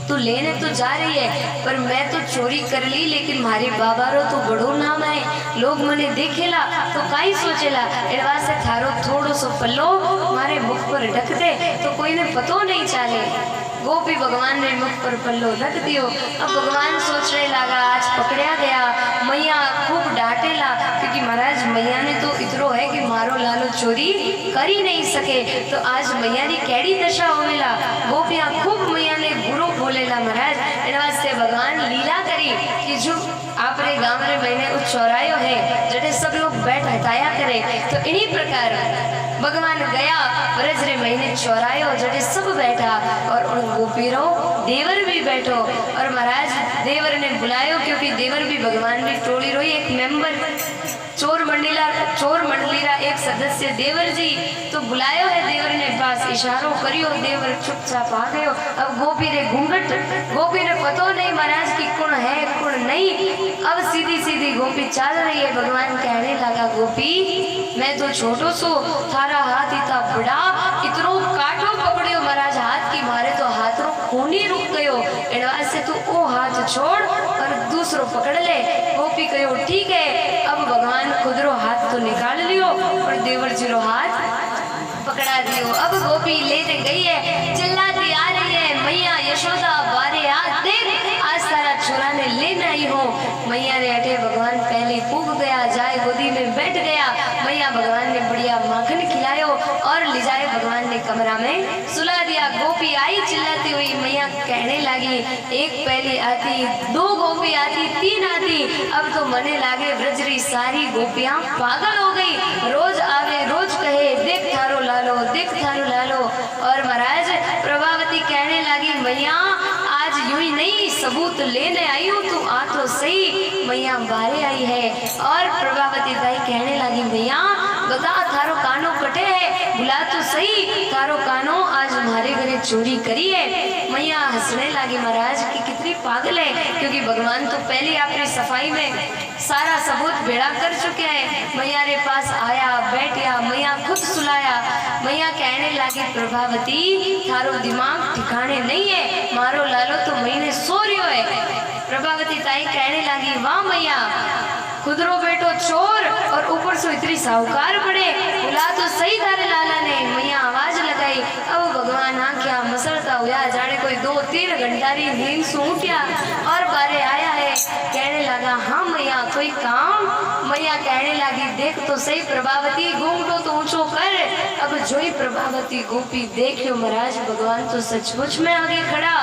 तू लेने तो जा रही है पर मैं तो चोरी कर ली, लेकिन मारे बाबा रो तो बड़ो नाम है, लोग मने देखेला तो काई सोचेला, एडवा से थारो थोड़ो सो पल्लो मारे मुख पर ढक दे तो कोई ने पतो नहीं चाले। गोपी भगवान ने मुख पर पल्लो रख दियो। अब भगवान सोचने लगा आज पकड़या गया, मैया खूब डांटेला, क्योंकि महाराज मैया ने तो इतरो है कि मारो लालो चोरी कर ही नहीं सके, तो आज मैया री कैडी दशा होवेला। गोपियां खूब मैया ने बुरो बोलेला महाराज, एना वास्ते भगवान लीला करी कि जो आपरे गांव रे मैंने उस चौरायो है जटे सब लोग बैठ हटाया करे, तो इन्हीं प्रकार भगवान गया ब्रज रे महीने चौरायो जटे सब बैठा और उन गोपीरों देवर भी बैठो और महाराज देवर ने बुलायो, क्योंकि देवर भी भगवान की टोली रोई एक मेंबर चोर मंडली रा एक सदस्य देवर जी तो बुलायो है। देवर ने पास इशारों करियो, देवर चुपचाप आ गयो। अब गोपी रे घूंघट, गोपी ने पतो नहीं महाराज की कौन है कौन नहीं। अब सीधी सीधी गोपी चल रही है। भगवान कहने लगा गोपी मैं तो छोटो सो, थारा हाथ इतना बड़ा, इतनो काटो पकड़ियो महाराज हाथ की मारे तो हाथ रो खून ही रुक गयो, एडवास से तू ओ हाथ छोड़ और दूसरो पकड़ ले। गोपी कहो ठीक है। अब भगवान खुद रो हाथ तो निकाल लियो और देवर जी रो हाथ पकड़ा दियो। अब गोपी लेते गई है, चिल्लाती आ रही है मैया यशोदा बारे आ देख आज सारा छोरा ने लेने आई हो। मैया ने अटे भगवान पहले पूग गया, जाए गोदी में बैठ गया। मैया भगवान ने बढ़िया माखन खिलायो और ले जाए भगवान ने कमरा में सुला दिया। गोपी आई चिल्लाती हुई, मैया कहने लगी एक पहले आती, दो गोपी आती, तीन आती, अब तो मने लागे ब्रजरी सारी गोपियां पागल हो गई। रोज आवे रोज कहे देख थारो लालो, देख थारो लालो। और महाराज प्रभावती कहने लगी मैया आज यूं ही नहीं सबूत लेने आई हूँ, तू आ तो सही। मैया बारे आई है और प्रभावती दाई कहने लगी मैया बता थारो कानो कटे है, बुला तो सही, थारो कानो आज हमारे घरे चोरी करी है। मैया हंसने लगी महाराज की कितनी पागल है, क्योंकि भगवान तो पहले अपनी सफाई में सारा सबूत भेड़ा कर चुके हैं। मैया रे पास आया बैठया, मैया खुद सुलाया। मैया कहने लगी प्रभावती थारो दिमाग ठिकाने नहीं है, मारो लालो तो महीने सो रियो है। प्रभावती ताई कहने लगी वाह मैया, खुदरो बेटो चोर और ऊपर से इतनी साहूकार पड़े, बुला तो सही थारे लाला ने। मैया आवाज लगाई, अब भगवान हाँ क्या मसलता हुआ जाने कोई 2-3 घंटा री नींद से उठ्या और बारे आया है। कहने लगा हाँ मैया कोई काम? मैया कहने लगी देख तो सही प्रभावती, घूंघटो तो ऊंचो कर। अब जोई प्रभावती गोपी देखियो महाराज भगवान तो सचमुच में आगे खड़ा।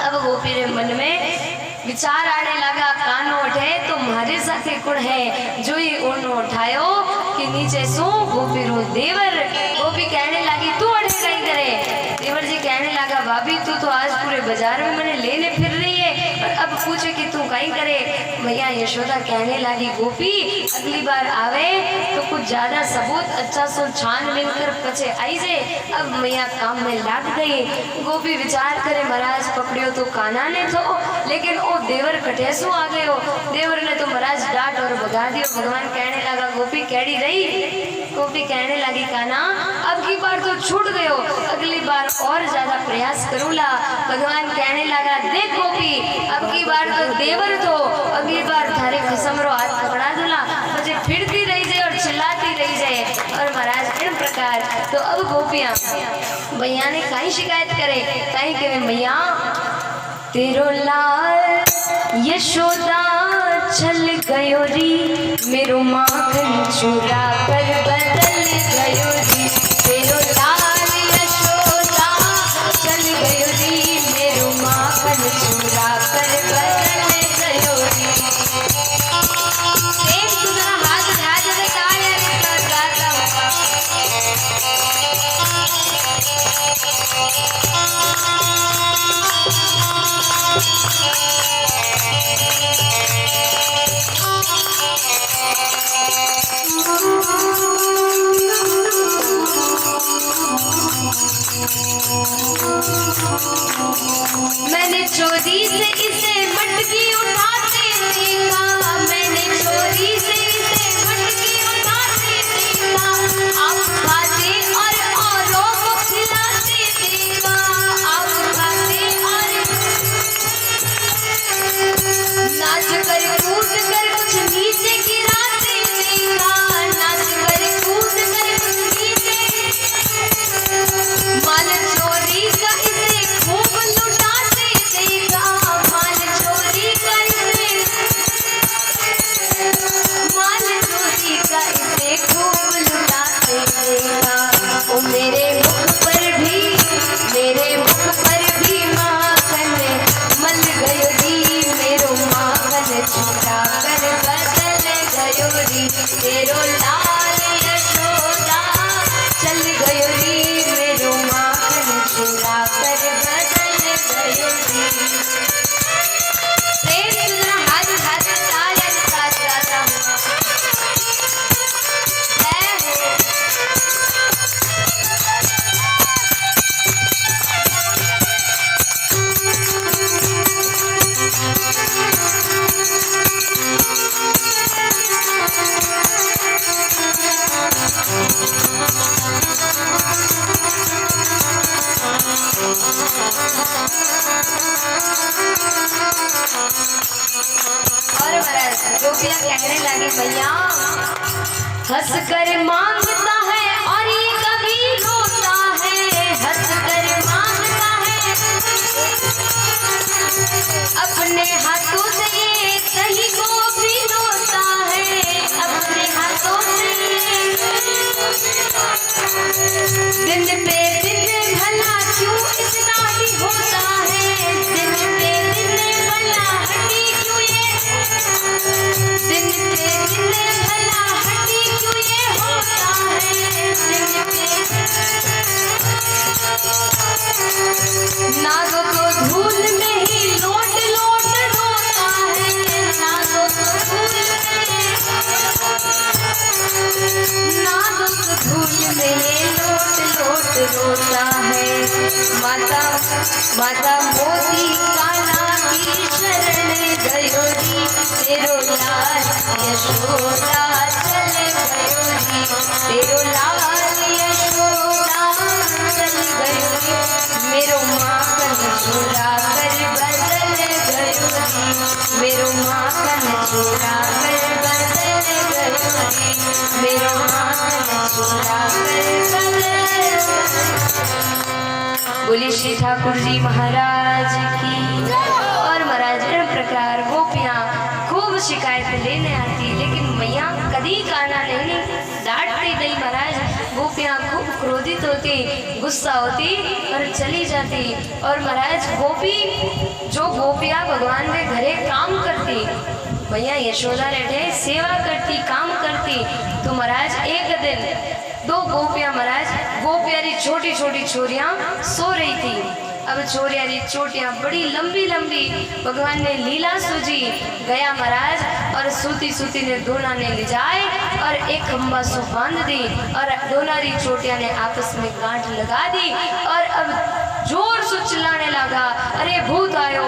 अब गोपी रे मन में विचार आने लगा, कानो उठे तो मारे साथे कुड़ है, जो ही उन्हों उठायो कि नीचे सो गोपी रो देवर। गोपी कहने लगी तू अड़े कहीं करे? देवर जी कहने लगा भाभी तू तो आज पूरे बाजार में मैंने लेने फिर रही है और अब पूछे कि तू कहीं करे। भैया यशोदा कहने लगी गोपी अगली बार आवे तो कुछ ज्यादा सबूत अच्छा सो छान मिलकर पचे आई जे। अब मैया काम में लग गई। गोपी विचार करे महाराज पकड़ियो तो काना ने थो, लेकिन ओ देवर कटेसू आ गयो। देवर ने तो महाराज डांट और भगा दियो। भगवान कहने लगा गोपी कैडी रही? गोपी कहने लगी काना अब की बार तो छूट गयो, अगली बार और ज्यादा प्रयास करूला। भगवान कहने लगा देख गोपी अब की बार तो देवर तो, अगली बार थारे खसमरो हाथ पकड़ा दूला, मुझे फिरती रही जाए और चिल्लाती रही जाए। और महाराज इन प्रकार तो अब गोपियां भैया ने कहीं शिकायत करे, कहीं कहे मैया तेरो लाल यशोदा चल गयो री, मेरो माखन चुरा कर बदल गयो री। तेरो लाल यशोदा चल गयो री, मेरो माखन चुरा कर बदल गयो री। एक दूसरा हाथ उठा जैसे ताया गाता हुआ। मैंने चोरी से इसे मटकी उठाते देखा, मैंने चोरी से इसे मटकी उठाते देखा, आप खाते और औरों को खिलाते देखा, आप खाते और नाच कर कूद कर कुछ नीचे गिराते देखा, नाच कर कूद कर कुछ नीचे। माल चोरी का इसे खूब लुटाते देखा, माल चोरी का इसे, माल चोरी का इसे खूब लुटाते देखा। ओ मेरे मुख पर भी, मेरे मुख पर भी माखन मल गयो री, मेरो माखन चुरा कर बदल गयो री। तेरो लाल यशोदा चल गयो री, मेरो माखन चुरा कर बदल गयो री। प्रेम सुंदर हाथ हाथ ताया के साथ गाता हुआ जय हो। और महाराज गोपियां कहने लगी भैया हंस कर मांगता है और ये कभी रोता है, हंस कर मांगता है अपने हाथों से ये सही को भी रोता है, अपने हाथों से दिन पे दिन भला क्यों इतना ही होता है, दिन पे दिन भला हटी क्यों ये, दिन पे दिन भला हटी क्यों ये होता है, दिन पे नागों को धूल में ही लोट लोट रोता है, नागों को धूल में, नागों को धूल में ये लोट लोट रोता है। माता माता मोती काना की शरण गयो री, तेरो लाल यशोदा चल गयो री, तेरो लाल यशोदा चली गयो मेरो माखन चुरा कर बदल गयो मेरो माखन चुरा कर बदल गयो मेरो माखन चुरा कर बदल। बोले श्री ठाकुर जी महाराज की। और महाराज इस प्रकार गोपियां खूब शिकायत लेने आती, लेकिन मैया कभी काना नहीं डांटती नहीं। महाराज गोपियां खूब क्रोधित होती, गुस्सा होती और चली जाती। और महाराज जो गोपियां भगवान के घरे काम करती, मैया यशोदा रेठे सेवा करती, काम करती। तो महाराज एक दिन दो गोपियां, महाराज गोपियारी छोटी छोटी छोरियां सो रही थी। अब छोरियारी चोटियां बड़ी लंबी लंबी भगवान ने लीला सूझी गया महाराज। और सूती सूती ने दोनों ने ले जाए और एक खंबा सो बांध दी और दोनारी चोटियां ने आपस में गांठ लगा दी। और अब जोर से चिल्लाने लगा, अरे भूत आयो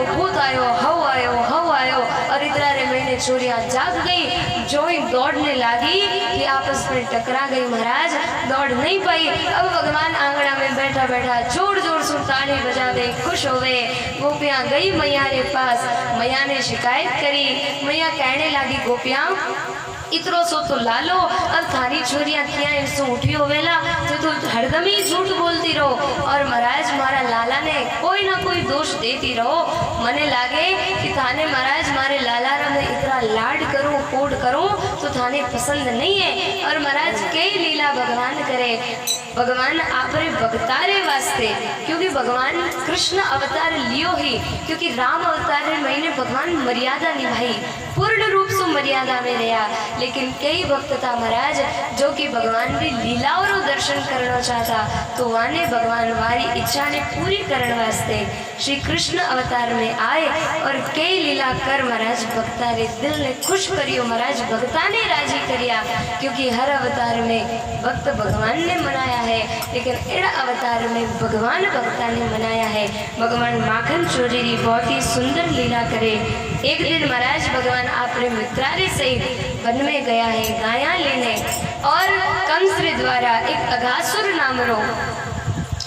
हव आयो। और इतना रे मैंने छोरियां जाग गई, जो ही दौड़ने लगी कि आपस में टकरा गई। महाराज दौड़ नहीं पाई। अब भगवान आंगना में बैठा बैठा जोर जोर से ताली बजा दे, खुश हो गए। गोपियां गई मैया के पास, मैया ने शिकायत करी। मैया कहने लगी, गोपियां इतरो सो तो लालो, अब थारी छोरियां क्या इसो उठी होवेला तो हरदम ही झूठ बोलती रहो। और महाराज मारा लाला ने कोई ना कोई दोष देती रहो। मने लागे कि थाने महाराज मारे लाला में इतना लाड करूं कोड करूं तो थाने पसंद नहीं है। और महाराज कई लीला भगवान करे, भगवान आपरे भगतारे वास्ते, क्योंकि भगवान कृष्ण अवतार लियो ही, क्योंकि राम अवतार में मैंने भगवान मर्यादा निभाई, पूर्ण रूप से मर्यादा में रहा। लेकिन कई भक्त था महाराज जो कि भगवान की लीलाओं दर्शन करना चाहता, तो वाने भगवान वारी इच्छा ने पूरी करने वास्ते श्री कृष्ण अवतार में आए और कई लीला कर महाराज भक्ता रे दिल ने खुश करियो। महाराज भक्ता ने राजी करिया, क्योंकि हर अवतार में भक्त भगवान ने मनाया है, लेकिन एड़ा अवतार में भगवान भक्ता ने मनाया है। भगवान माखन चोरी री बहुत ही सुंदर लीला करे। एक दिन महाराज भगवान आपने मित्रारे सहित वन में गया है गाया लेने, और कंस रे द्वारा एक अघासुर नाम रो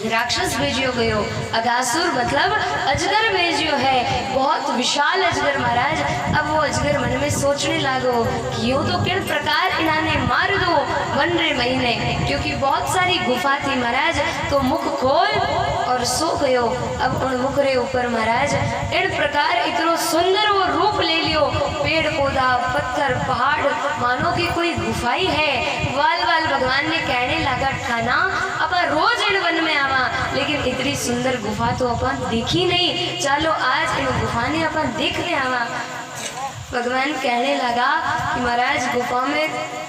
राक्षस भेजियो गयो। अघासुर मतलब अजगर भेजियो है, बहुत विशाल अजगर महाराज। अब वो अजगर मन में सोचने लागो कि यूँ तो किन प्रकार इन्होंने मार दो वन रे महीने, क्योंकि बहुत सारी गुफा थी महाराज। तो मुख खोल और सो गयो। अब उन मुख रे ऊपर महाराज इन प्रकार इतनो सुंदर वो रूप ले लियो, पेड़ पौधा पत्थर पहाड़ मानो कि कोई गुफाई है। वाल वाल भगवान ने कहने लगा, ठाना अब रोज इन वन में आवा, लेकिन इतनी सुंदर गुफा तो अपन देखी नहीं, चलो आज इन गुफा ने अपन देखने आवा। भगवान कहने लगा कि महाराज गुफा में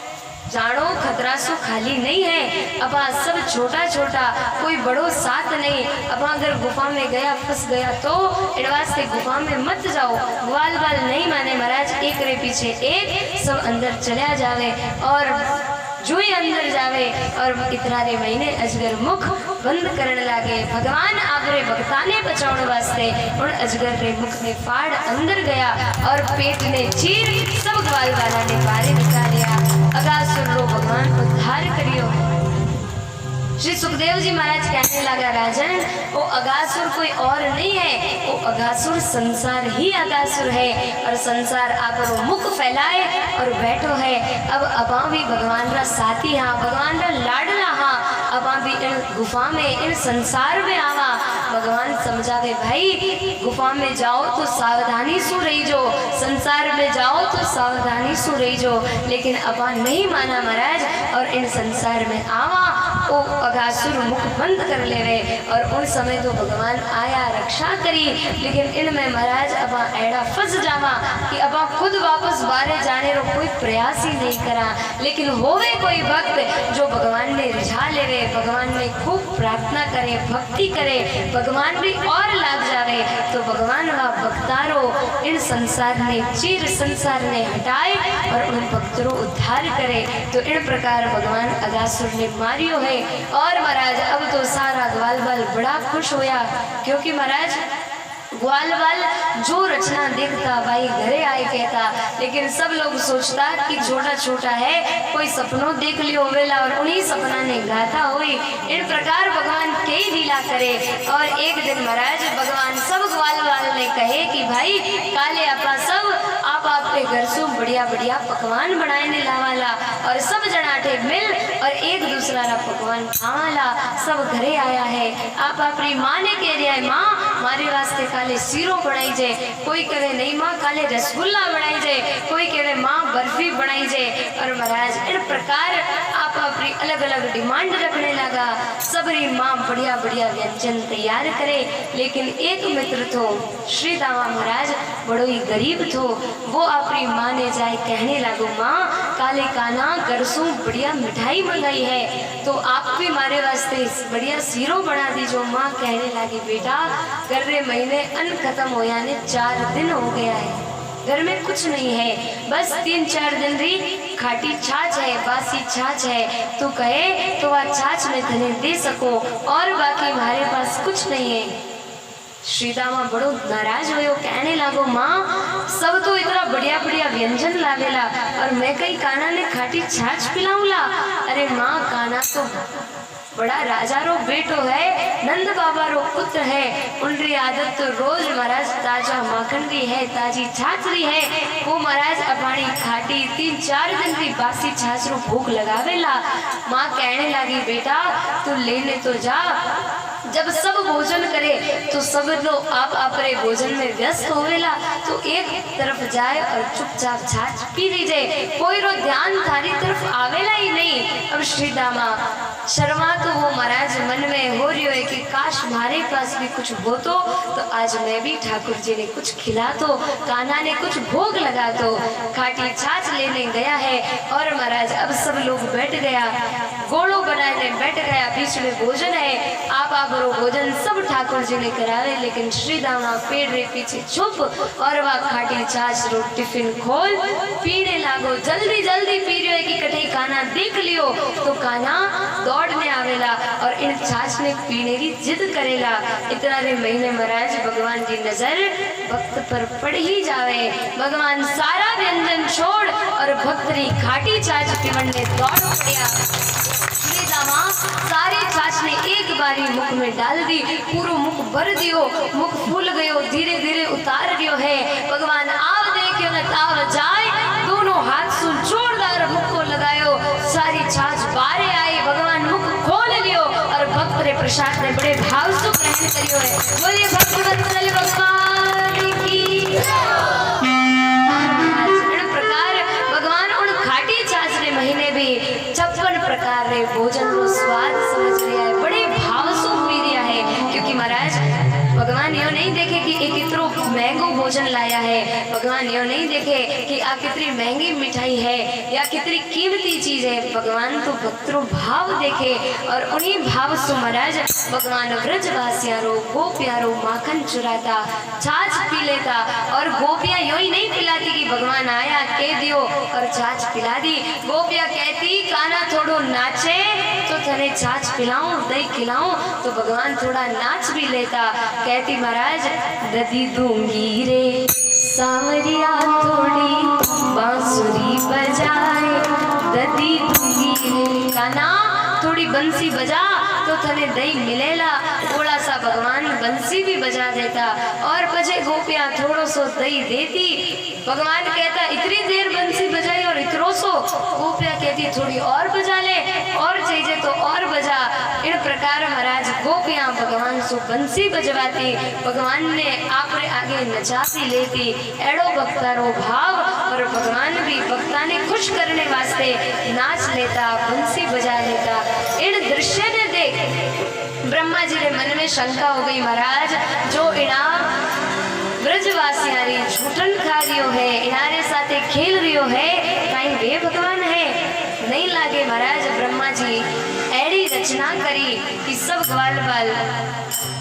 जानो खतरा सो खाली नहीं है, अब सब छोटा छोटा, कोई बड़ो साथ नहीं। अब अगर गुफा में गया फंस गया तो एडवांस से गुफा में मत जाओ। वाल वाल नहीं माने महाराज, एक रे पीछे एक सब अंदर चला जावे। और जो ही अंदर जावे और इतना रे महीने अजगर मुख बंद करने लगे। भगवान आपरे भक्ता ने बचाने वास्ते और अजगर रे मुख में फाड़ अंदर गया और पेट ने चीर सब ग्वाल वाला ने बारे निकालिया। अघासुर रो भगवान उद्धार करियो। श्री सुखदेव जी महाराज कहने लगा, राजन वो अघासुर कोई और नहीं है, वो अघासुर संसार ही अघासुर है। और संसार आप मुख फैलाए और बैठो है। अब अबा भी भगवान रा साथी हाँ, भगवान रा लाडला हाँ, अबा भी इन गुफा में इन संसार में आवा। भगवान समझावे, भाई गुफा में जाओ तो सावधानी सु रही जो, संसार में जाओ तो सावधानी सु रही जो। लेकिन अबा नहीं माना महाराज और इन संसार में आवा। वो अघासुर मुख बंद कर ले रहे और उन समय तो भगवान आया रक्षा करी। लेकिन इनमें महाराज अब ऐड़ा फंस जावा कि अब खुद वापस बाहर जाने रो कोई प्रयास ही नहीं करा। लेकिन होवे कोई भक्त जो भगवान ने रिझा ले रहे, भगवान में खूब प्रार्थना करे, भक्ति करे, भगवान भी और लाग जावे तो भगवान व भक्तारो इन संसार ने चीर संसार ने हटाए और उन भक्तों उद्धार करे। तो इन प्रकार भगवान अघासुर ने मारियो है। और महाराज अब तो सारा ग्वाल बाल बड़ा खुश होया, क्योंकि महाराज ग्वाल वाल जो रचना देखता भाई घरे आए कहता, लेकिन सब लोग सोचता कि छोटा छोटा है, कोई सपनों देख लियो वेला और उन्हीं सपना ने गाता हुई। इन प्रकार भगवान कई लीला करे। और एक दिन महाराज भगवान सब ग्वाल वाल ने कहे कि भाई काले आपा सब आप आपके घर से बढ़िया बढ़िया पकवान बनाने लावाला और सब जनाठे मिल और एक दूसरा रा पकवान खावाला। सब घरे आया है, आप अपनी माँ ने कह दिया है माँ मारे वास्ते काले सीरो बनाई जाए, कोई कहे नहीं माँ काले रसगुल्ला बनाई जाए, कोई कहे माँ बर्फी बनाई जाए। और महाराज इन प्रकार आप अपनी अलग अलग डिमांड रखने लगा। सबरी माँ बढ़िया बढ़िया व्यंजन तैयार करे, लेकिन एक मित्र तो श्री दामा महाराज बड़ो ही गरीब थो। वो अपनी माँ ने जाए कहने लगो माँ काले काना घर से बढ़िया मिठाई मंगाई है, तो आप भी हमारे वास्ते बढ़िया सीरो बना दीजो। माँ कहने लगी बेटा कर रहे महीने अन्न खत्म हो यानी 4 दिन हो गया है, घर में कुछ नहीं है, बस 3-4 दिन री खाटी छाछ है, बासी छाछ है, तू कहे तो वह छाछ में धने दे सको और बाकी हमारे पास कुछ नहीं है। श्रीदामा बड़ो नाराज हो कहने लागो माँ सब तो इतना बढ़िया बढ़िया व्यंजन लावेला और मैं कहीं काना ने खाटी छाछ पिलाऊंला। अरे माँ काना तो बड़ा राजा रो बेटो है, नंद बाबा रो पुत्र है, उनकी आदत तो रोज महाराज ताजा माखन री है, ताजी छाछ री है। वो महाराज अपनी खाटी 3-4 दिन की बासी छाछ रो भूख लगावेला। माँ कहने लगी बेटा तू लेने तो जा, जब सब भोजन करे तो सब लोग आप अपने भोजन में व्यस्त होवेला, तो एक तरफ जाए और चुपचाप छाछ पी लीजिए, कोई रो ध्यान थारी तरफ आवेला ही नहीं। अब श्री दामा शर्मा तो वो महाराज मन में हो रही है कि काश हमारे पास भी कुछ हो तो आज मैं भी ठाकुर जी ने कुछ खिला तो, कान्हा ने कुछ भोग लगा तो। खाटी छाछ लेने गया है और महाराज अब सब लोग बैठ गया, गोड़ो बनाने बैठ गया, बीच में भोजन है, आप भोजन सब ठाकुर जी ने करावे, लेकिन श्री दामा पेड़ रे पीछे चुप और वह खाटी छाछ रो टिफिन खोल पीने लागो। जल्दी जल्दी पी रही है कि कठे कान्हा देख लियो, तो कान्हा दौड़ने आवेला और इन छाछ ने पीने की जिद करेला। इतना रे महीने महाराज भगवान की नजर भक्त पर पड़ ही जावे। भगवान सारा व्यंजन छोड़ और भक्त री खाटी छाछ पीवने दौड़ पड़िया। श्री दामा सारी छाछ ने एक बारी मुख में डाल दी, पूरा मुख भर दियो, मुख फूल गयो, धीरे धीरे उतार दियो है। भगवान आप देखियो न ताव जाए, दोनों हाथ से जोरदार मुख को लगायो, सारी छाछ बाहर आई, भगवान मुख खोल लियो और भक्त रे प्रसाद ने बड़े भाव से ग्रहण करियो है। बोलिए भक्त वत्सल भगवान की। प्रकार भगवान उन खाटी छाछ रे महीने भी 56 प्रकार रे भोजन रो स्वाद समझ लिया है, बड़े भाव से पी रिया है। क्योंकि महाराज भगवान यो नहीं देखे कि एक इतरो महंगो भोजन लाया है, भगवान यो नहीं देखे कि आ कितनी महंगी मिठाई है या कितनी कीमती चीज है, भगवान तो भक्तरो भाव देखे और उन्हीं भाव से महाराज भगवान ब्रजवासिया रो गोपिया रो माखन चुराता, छाछ पी लेता। और गोपियां यो ही नहीं पिलाती कि भगवान आया कह दियो और छाछ पिला दी, गोपियां कहती कान्हा थोड़ो नाचे तो थने छाछ पिलाऊं दही खिलाऊं, तो भगवान थोड़ा नाच भी लेता। कहती महाराज दधी दूंगी रे सांवरिया थोड़ी बांसुरी बजाए, दधी दूंगी रे कान्हा थोड़ी बंसी बजा तो थने दही मिलेला। थोड़ा सा भगवान बंसी भी बजा देता और बजे गोपियां थोड़ो सो दही देती। भगवान कहता इतनी देर बंसी बजाई और इतरो सो, गोपियां कहती थोड़ी और बजा ले और चाहिए तो और बजा। इन प्रकार महाराज गोपियां भगवान सो बंसी बजवाती, भगवान ने आपरे आगे नचाती लेती। एड़ो भक्तारो भाव और भगवान भी भक्ता ने खुश करने वास्ते नाच लेता, बंसी बजा लेता। इन दृश्य ने देख ब्रह्मा जी के मन में शंका हो गई, महाराज जो इनाम ब्रजवासियारी झूठन खा रियो है, इनारे साथे खेल रियो है, कहीं वे भगवान है नहीं लागे। महाराज ब्रह्मा जी ऐडी रचना करी कि सब ग्वाल बाल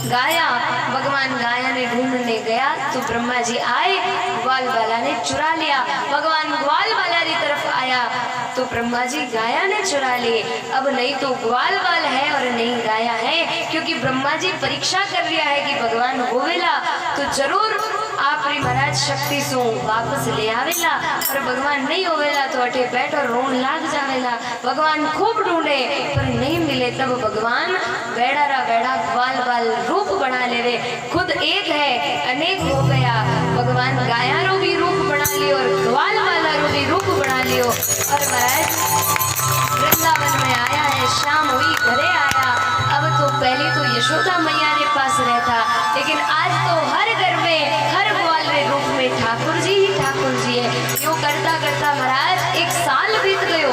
गाया, भगवान गाया ने ढूंढने गया तो ब्रह्मा जी आए, ग्वाल बाला ने चुरा लिया। भगवान ग्वाल बाला की तरफ आया तो ब्रह्मा जी गाया ने चुरा ली। अब नहीं तो ग्वाल बाल है और नहीं गाया है, क्योंकि ब्रह्मा जी परीक्षा कर रहा है कि भगवान होवेला तो जरूर आपरी महाराज शक्ति सु वापस ले आवेला। पर भगवान नहीं होवेला तो अठे बैठो रोन लाग जावेला। भगवान खूब ढूंढे पर नहीं मिले, तब भगवान वेड़ा वेड़ा ग्वाल बाल रूप बना लेवे। खुद एक है अनेक हो गया। भगवान गाया रो भी रूप बना लियो और ग्वाल वाला रो भी रूप बना लियो। और महाराज वृंदावन में आया है, शाम हुई घरे आया। अब तो पहले तो यशोदा मैया के पास रहता, लेकिन आज तो हर घर में हर ग्वाल रे रूप में ठाकुर जी ही ठाकुर जी है। यूं करता करता महाराज 1 साल बीत गयो।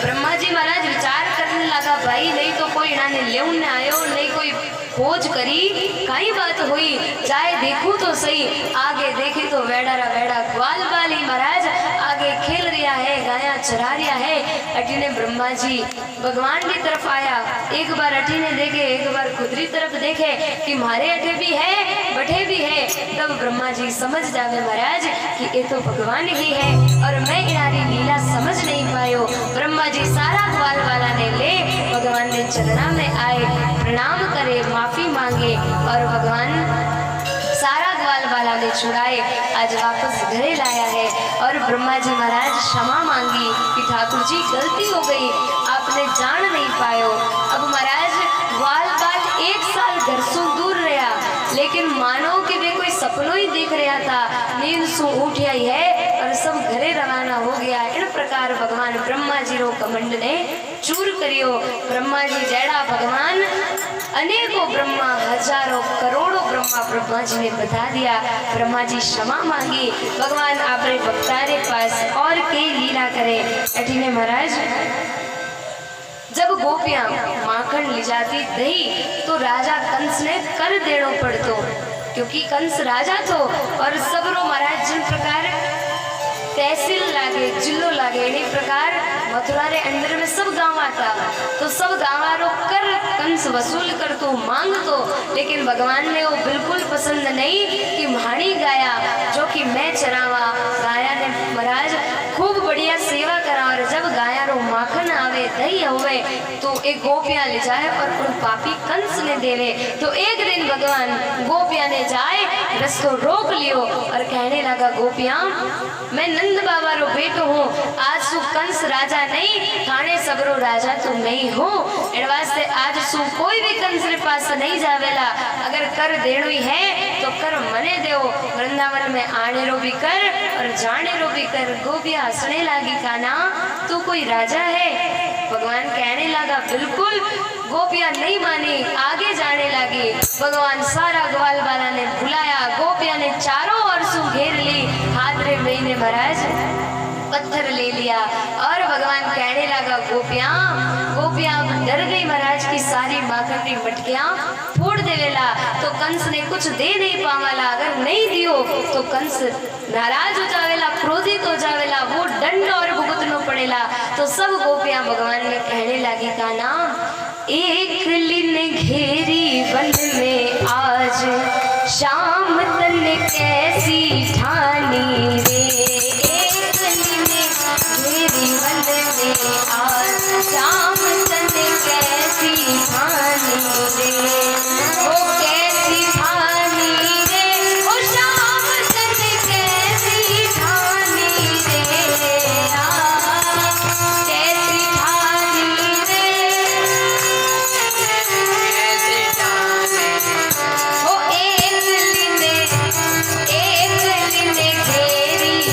ब्रह्मा जी महाराज विचार करने लगा, भाई नहीं तो कोई इन्होंने लेने आयो, नहीं कोई खोज करी, कई बात हुई, जाए देखूं तो सही। आगे देखे तो वेड़ा ग्वाल बाली महाराज आगे खेल रिया है, गाया चरा रिया है। अटीने ब्रह्मा जी भगवान की तरफ आया, एक बार अटीने देखे, एक बार खुदरी तरफ देखे कि मारे अठे भी है बठे भी है। तब ब्रह्मा जी समझ जावे महाराज कि ये तो भगवान ही है और मैं इनारी लीला समझ नहीं पायो। ब्रह्मा जी सारा ग्वाल वाला ने ले भगवान ने चरणा में आए, प्रणाम करे, माफी मांगे और भगवान सारा ग्वाल वाला ने छुड़ाए, आज वापस घरे लाया है। और ब्रह्मा जी महाराज क्षमा मांगी कि ठाकुर जी गलती हो गई, आपने जान नहीं पायो। अब महाराज ग्वाल बाल 1 साल घर से दूर रहा, लेकिन मानो कि वे कोई सपनों ही देख रहा था। नींद सु उठ आई है और सब घरे रवाना हो गया। इन प्रकार भगवान ब्रह्मा जी रो कमंड ने चूर करियो। ब्रह्मा जी जैड़ा भगवान अनेकों ब्रह्मा, हजारों करोड़ों ब्रह्मा जी ने बता दिया। ब्रह्मा जी क्षमा मांगी, भगवान आपरे भक्तारे पास और के लीला करे। अठीने महाराज जब गोपियां माखन ले जाती दही तो राजा कंस ने कर देनो पड़तो, क्योंकि कंस राजा तो। और सबरो महाराज जिन प्रकार तहसील लागे, जिलो लागे, इन्हीं प्रकार मथुरा रे अंदर में सब गांव आता, तो सब गांवारो कर कंस वसूल कर तो मांग तो। लेकिन भगवान ने वो बिल्कुल पसंद नहीं कि म्हाणी गाया जो कि मैं चरावा। गाया ने महाराज खूब बढ़िया सेवा करा, और जब गाया रो माखन आवे, दही होवे, तो एक गोपियां ले जाए और उन पापी कंस ने देवे। तो एक दिन भगवान गोपियां ने जाए रस्तो रोक लियो और कहने लगा, गोपियां मैं नंद बाबा रो बेटो हूँ, आज सु कंस राजा नहीं, थाने सबरो राजा तो नहीं हूँ। इन वास्ते आज सु कोई भी कंस रे पास नहीं जावेला। अगर कर देनो ही है तो कर मने देओ, वृंदावन में आने रो भी कर और जाने रो भी कर। गोपियां हंसने लगी, काना तू कोई राजा है? भगवान कहने लगा बिल्कुल। गोपियां नहीं मानी, आगे जाने लगी। भगवान सारा ग्वाल वाला ने बुलाया, गोपियां ने चारों ओर से घेर ली। हाथ रे महीने महाराज पत्थर ले लिया और भगवान कहने लगा, गोपियां डर गई महाराज की सारी माखन की मटकियां फोड़ देवेला। तो कंस ने कुछ दे नहीं पावाला, अगर नहीं दियो तो कंस नाराज हो जावेला, क्रोधित हो जावेला, वो दंड और भुगतनो पड़ेला। तो सब गोपियां भगवान ने कहने लगी, काना एक लिन घेरी वन में आज, शाम तन कैसी ठानी रे। एक लिन घेरी वन में आज, शाम तन कैसी ठानी रे। वो कैसी ठानी रे, वो शाम तन कैसी ठानी रे। कैसी ठानी रे, ओ एक लिने घेरी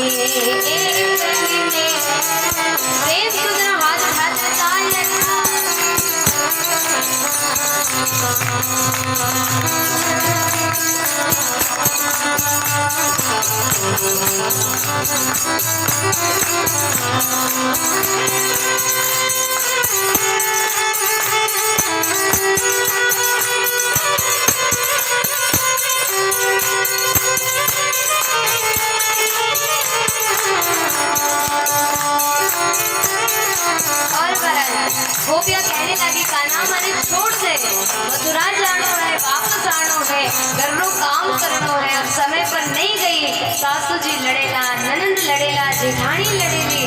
प्रेम से जरा हाथ उठाकर तालियां। गोपियां कहने लगी कान्हा मने छोड़ दे, मथुरा जानो है, वापस आनो है, घरनो काम करनो है। अब समय पर नहीं गई, सासू जी लड़ेला, ननंद लड़ेला, जेठानी लड़ेली।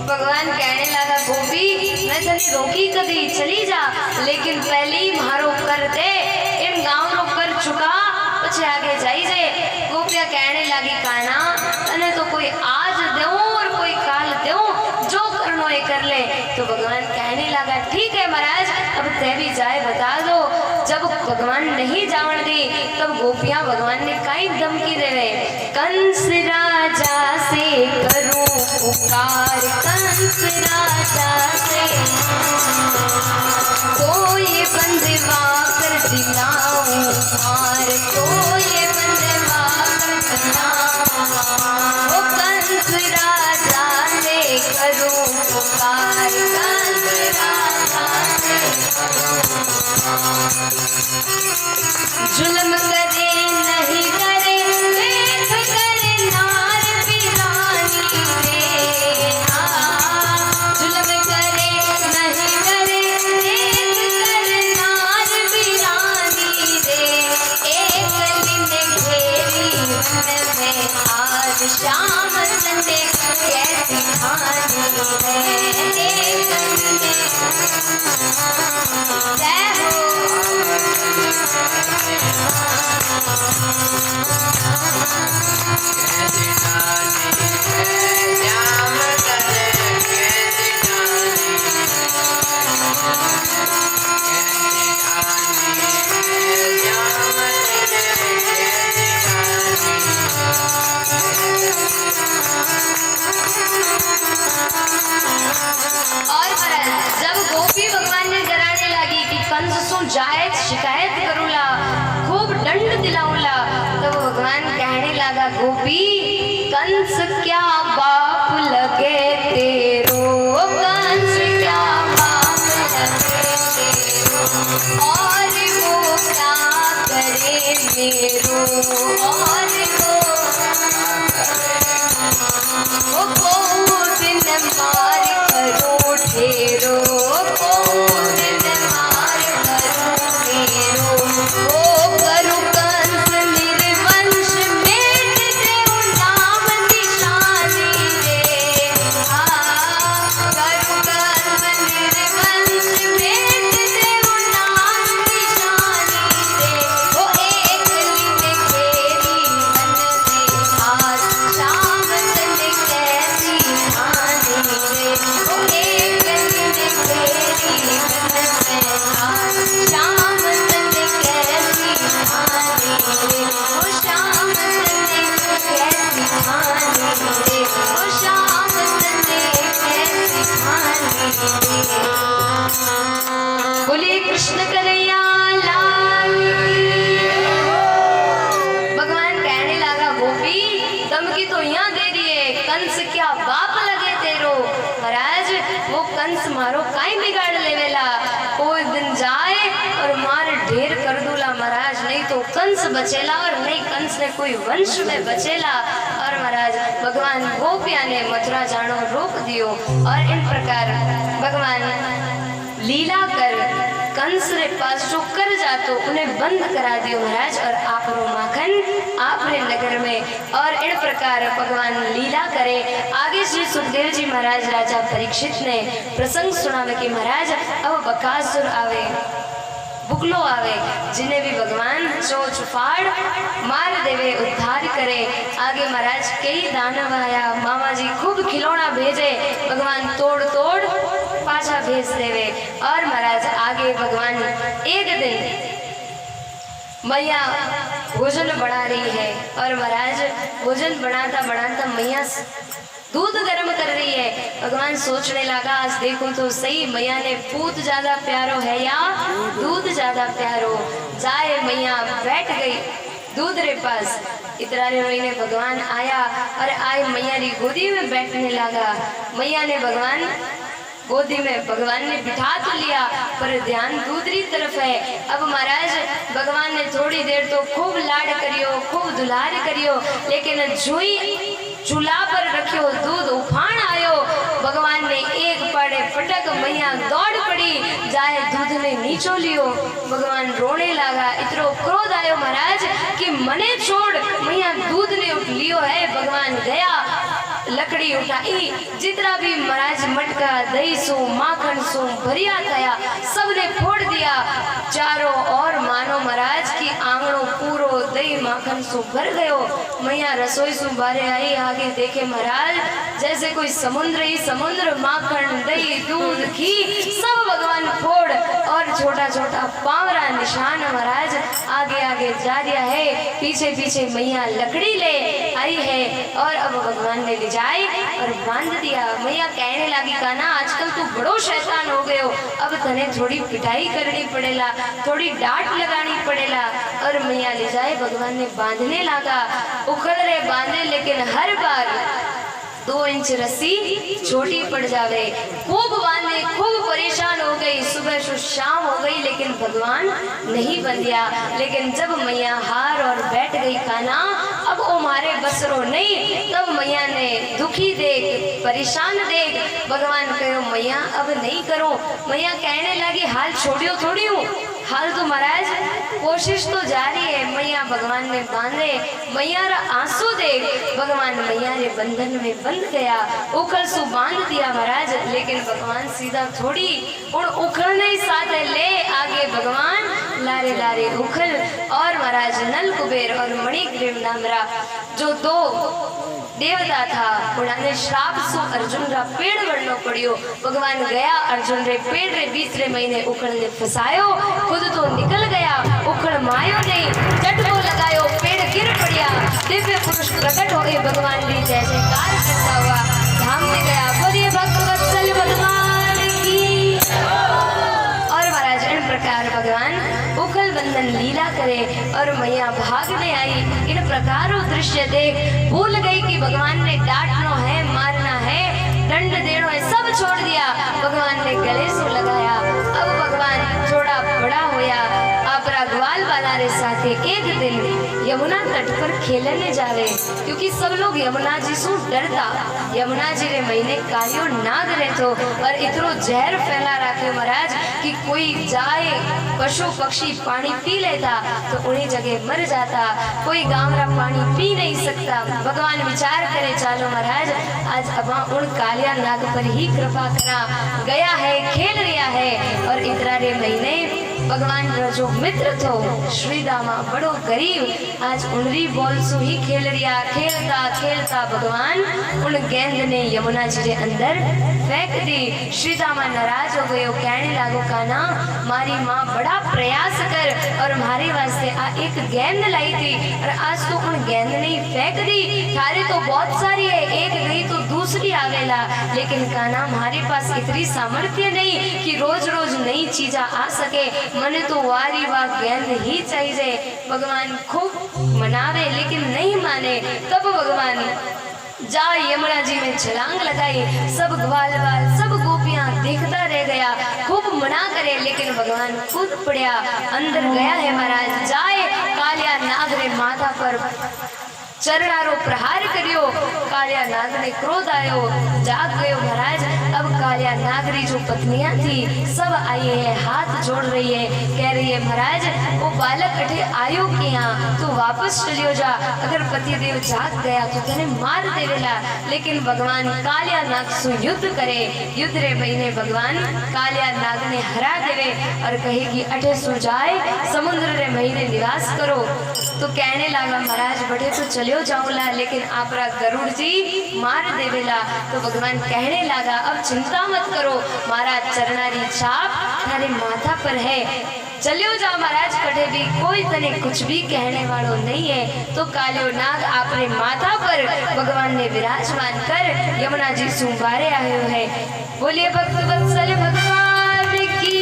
भगवान कहने लगा गोपी मैं तने रोकी कदी, चली जा, लेकिन पहले ही मारो कर दे, इन गांव रो कर चुका पछे आगे जाई जे। गोपियां कहने लगी कान्हा तने तो कोई आज दो और कोई काल दो, जो करनो है कर ले। तो भगवान कहने लगा ठीक है महाराज, अब तय भी जाए बता दो। जब भगवान नहीं जावन दी तब गोपियां भगवान ने कई धमकी देवे, कंस राजा से करूं पुकार, कंस राजा से कोई बंदवा कर दिलाऊं हार, कोई बंदवा कर दिलाऊं, ओ कंस राजा से करूं पुकार, कंस राजा से जुल्म करे नहीं करे, देख करे नार पिरानी रे, जुल्म करे नहीं करे, देख करे नार पिरानी रे। एक लिने घेरी मन में आज श्याम तने कैसी खानी है, एक लिने जय हो। जब गोपी भगवान ने डराने लगी कि कंस सो जाए शिकायत करूला, खूब दंड दिलाऊला, तब भगवान कहने लगा गोपी कंस क्या बाप लगे तेरो, कंस क्या बाप लगे तेरो, और वो क्या करे मेरो, और वो दिन मार करो ठेरो, दिन मार करो ठेरो, ओ करो कंस निर्वंश मेट देव नाम निशानी रे, करो कंस निर्वंश मेट देव नाम निशानी रे। वो एक लिने घेरी मन में आज श्याम तने कैसी खानी रे, वो एक लिने घेरी मन में आज श्याम तने कैसी खानी रे, वो श्याम तने कैसी खानी रे, वो श्याम तने कैसी खानी रे। बोलिए कृष्ण कन्हैया लाल की। भगवान कहने लगा गोपी धमकी तो यहाँ दे रही है, कंस क्या बाप लगे तेरो। महाराज वो कंस मारो काई बिगाड़ लेवेला, कोई दिन जाए और मार ढेर कर दूला महाराज, नहीं तो कंस बचेला और नहीं कंस ने कोई वंश में बचेला। और महाराज भगवान गोपिया ने मथुरा जानो रोक दियो और इन प्रकार भगवान लीला कर कंस रे पास जो कर जातो उन्हें बंद करा दियो महाराज, और आपरो माखन आपरे नगर में। और इन प्रकार भगवान लीला करे। आगे श्री सुखदेव जी महाराज राजा परीक्षित ने प्रसंग सुनावे कि महाराज अब बकासुर आवे, बुकलो आवे, जिन्हें भी भगवान चोच फाड़ मार देवे, उद्धार करे। आगे महाराज कई दानव आया, मामा जी खूब खिलौना भेजे, भगवान तोड़ तोड़ पाछा भेज देवे। और महाराज आगे भगवान एक दिन मैया भोजन बना रही है और महाराज भोजन बनाता बनाता मैया दूध गर्म कर रही है। भगवान सोचने लगा आज देखो तो सही मैया ने पूत ज्यादा प्यारो है या दूध ज्यादा प्यारो। जाए मैया बैठ गई दूध रे पास। इतना महीने भगवान आया और आए मैया री गोदी में बैठने लगा। मैया ने भगवान गोदी में भगवान ने बिठा तो लिया पर ध्यान दूसरी तरफ है। अब महाराज भगवान ने थोड़ी देर तो खूब लाड करियो खूब दुलार करियो, लेकिन जुई चूल्हा पर रखियो दूध उफान आयो। भगवान ने एक पड़े पटक मैया दौड़ पड़ी जाए दूध ने नीचो लियो। भगवान रोने लगा। इतनो क्रोध आयो महाराज कि मने छोड़ मैया दूध ने लियो है। भगवान गया लकड़ी उठाई जितना भी महाराज मटका दही सो माखन सो भरिया थया सबने फोड़ दिया। चारों और मानो महाराज की आंगणों पूरो दही माखन सो भर गयो। मैया रसोई सु बारे आई आगे देखे महाराज जैसे कोई समुद्र ही समुद्र माखन दही दूध घी सब भगवान फोड़ और छोटा छोटा पावरा निशान महाराज आगे आगे जा रहा है। पीछे पीछे मैया लकड़ी ले आई है और अब भगवान ने ले जाए और बांध दिया। मैया कहने लगी काना आजकल तू बड़ो शैतान हो गयो, अब तने थोड़ी पिटाई करनी पड़ेला थोड़ी डांट लगानी पड़ेला। और मैया ले जाए भगवान ने बांधने लगा। उखड़ रहे बांधे लेकिन हर बार 2 इंच रस्सी छोटी पड़ जावे। खूब बांधे खूब परेशान हो गई। सुबह से शाम हो गई लेकिन भगवान नहीं बंधिया। लेकिन जब मैया हार और बैठ गई काना अब वो मारे बसरो नहीं। तब मैया ने दुखी देख परेशान देख भगवान कहो मैया अब नहीं करो। मैया कहने लगी हाल छोड़ियो थोड़ी हूँ हाल तो महाराज कोशिश तो जारी है। मैया भगवान ने बांधे मैया रा आंसू देख भगवान मैया रे बंधन में बंध गया। उखल सु बांध दिया महाराज लेकिन भगवान सीधा थोड़ी उन उखड़ने ही साथ ले आगे भगवान लारे लारे उखल। और महाराज नल कुबेर और मणिग्रीव नामरा जो 2 देवता था उन्होंने श्राप सु अर्जुन रा पेड़ वड़नो पड़ियो। भगवान गया अर्जुन रे पेड़ रे 20 महीने उखड़ने फसायो खुद तो निकल गया उखड़ मायो नहीं चटको लगायो पेड़ गिर पड़िया। दिव्य पुरुष प्रकट हो गए भगवान री जय जयकार करता हुआ धाम में गया। बोलिए भक्त वत्सल भगवान की। और महाराज इन प्रकार भगवान उखल बंधन लीला करे और मैया भागने आई। इन प्रकारों दृश्य देख भूल गई कि भगवान ने डांटना है मारना है दंड देना है सब छोड़ दिया। भगवान ने गले से लगाया। अब भगवान थोड़ा बड़ा होया आपरा ग्वाल वाला रे साथे एक दिन यमुना तट पर खेलने जावे क्योंकि सब लोग यमुना जी से डरता। यमुना जी रे महीने कालियो नाग रहतो और इतनो जहर फैला रखे महाराज कि कोई जाए पशु पक्षी पानी पी लेता तो उन्हीं जगह मर जाता। कोई गांव रा पानी पी नहीं सकता। भगवान विचार करे चालो महाराज आज अब उन कालिया नाग पर ही कृपा करा। गया है खेल रिया है और इतरा रे महीने भगवान रा जो मित्र थो श्रीदामा बड़ो गरीब आज उनरी बॉल सु ही खेल रिया। खेलता खेलता भगवान उन गेंद ने यमुना जी के अंदर फेंक दी। श्रीदामा नाराज हो गयो कहने लागो काना मारी माँ बड़ा प्रयास कर और हमारे वास्ते आ एक गेंद लाई थी और आज तो उन गेंद ने फेंक दी। थारे तो बहुत सारी है एक गई तो दूसरी आवेला लेकिन काना हमारे पास इतनी सामर्थ्य नहीं कि रोज रोज नई चीजा आ सके। मने तो वारी वाह गेंद ही चाहिए। भगवान खूब मनावे लेकिन नहीं माने। तब भगवान जा यमुना जी में छलांग लगाई। सब ग्वाल वाल सब गोपियां देखता रह गया। खूब मना करे लेकिन भगवान कूद पड़या अंदर गया है महाराज। जाए कालिया नाग रे माथा पर चरणारो प्रहार करियो। कालिया नाग ने क्रोध आयो जाग गयो महाराज। अब कालिया नागरी जो पत्नियां थी सब आई है हाथ जोड़ रही है कह रही है महाराज वो बालक अठे आयो किया तो वापस चलियो जा। अगर पतिदेव जाग गया तो तेने मार देवेला। लेकिन भगवान कालिया नाग सु युद्ध करे। युद्ध रे महीने भगवान कालिया नाग ने हरा देवे और कहे कि अठे सु जाए समुद्र रे महीने निवास करो। तो कहने लगा महाराज बड़े तो चलियो जाऊला लेकिन आपरा गरुड़ जी मार देवेला। तो भगवान कहने लगा अब चिंता चिंता मत करो, महाराज चरणारी छाप थारे माथा पर है। चलियो जाओ महाराज, कटे भी कोई तने कुछ भी कहने वालों नहीं है। तो कालियो नाग आपने माथा पर भगवान ने विराजमान कर यमुना जी सुंबारे आए है। बोलिए भक्त वत्सल भगवान की।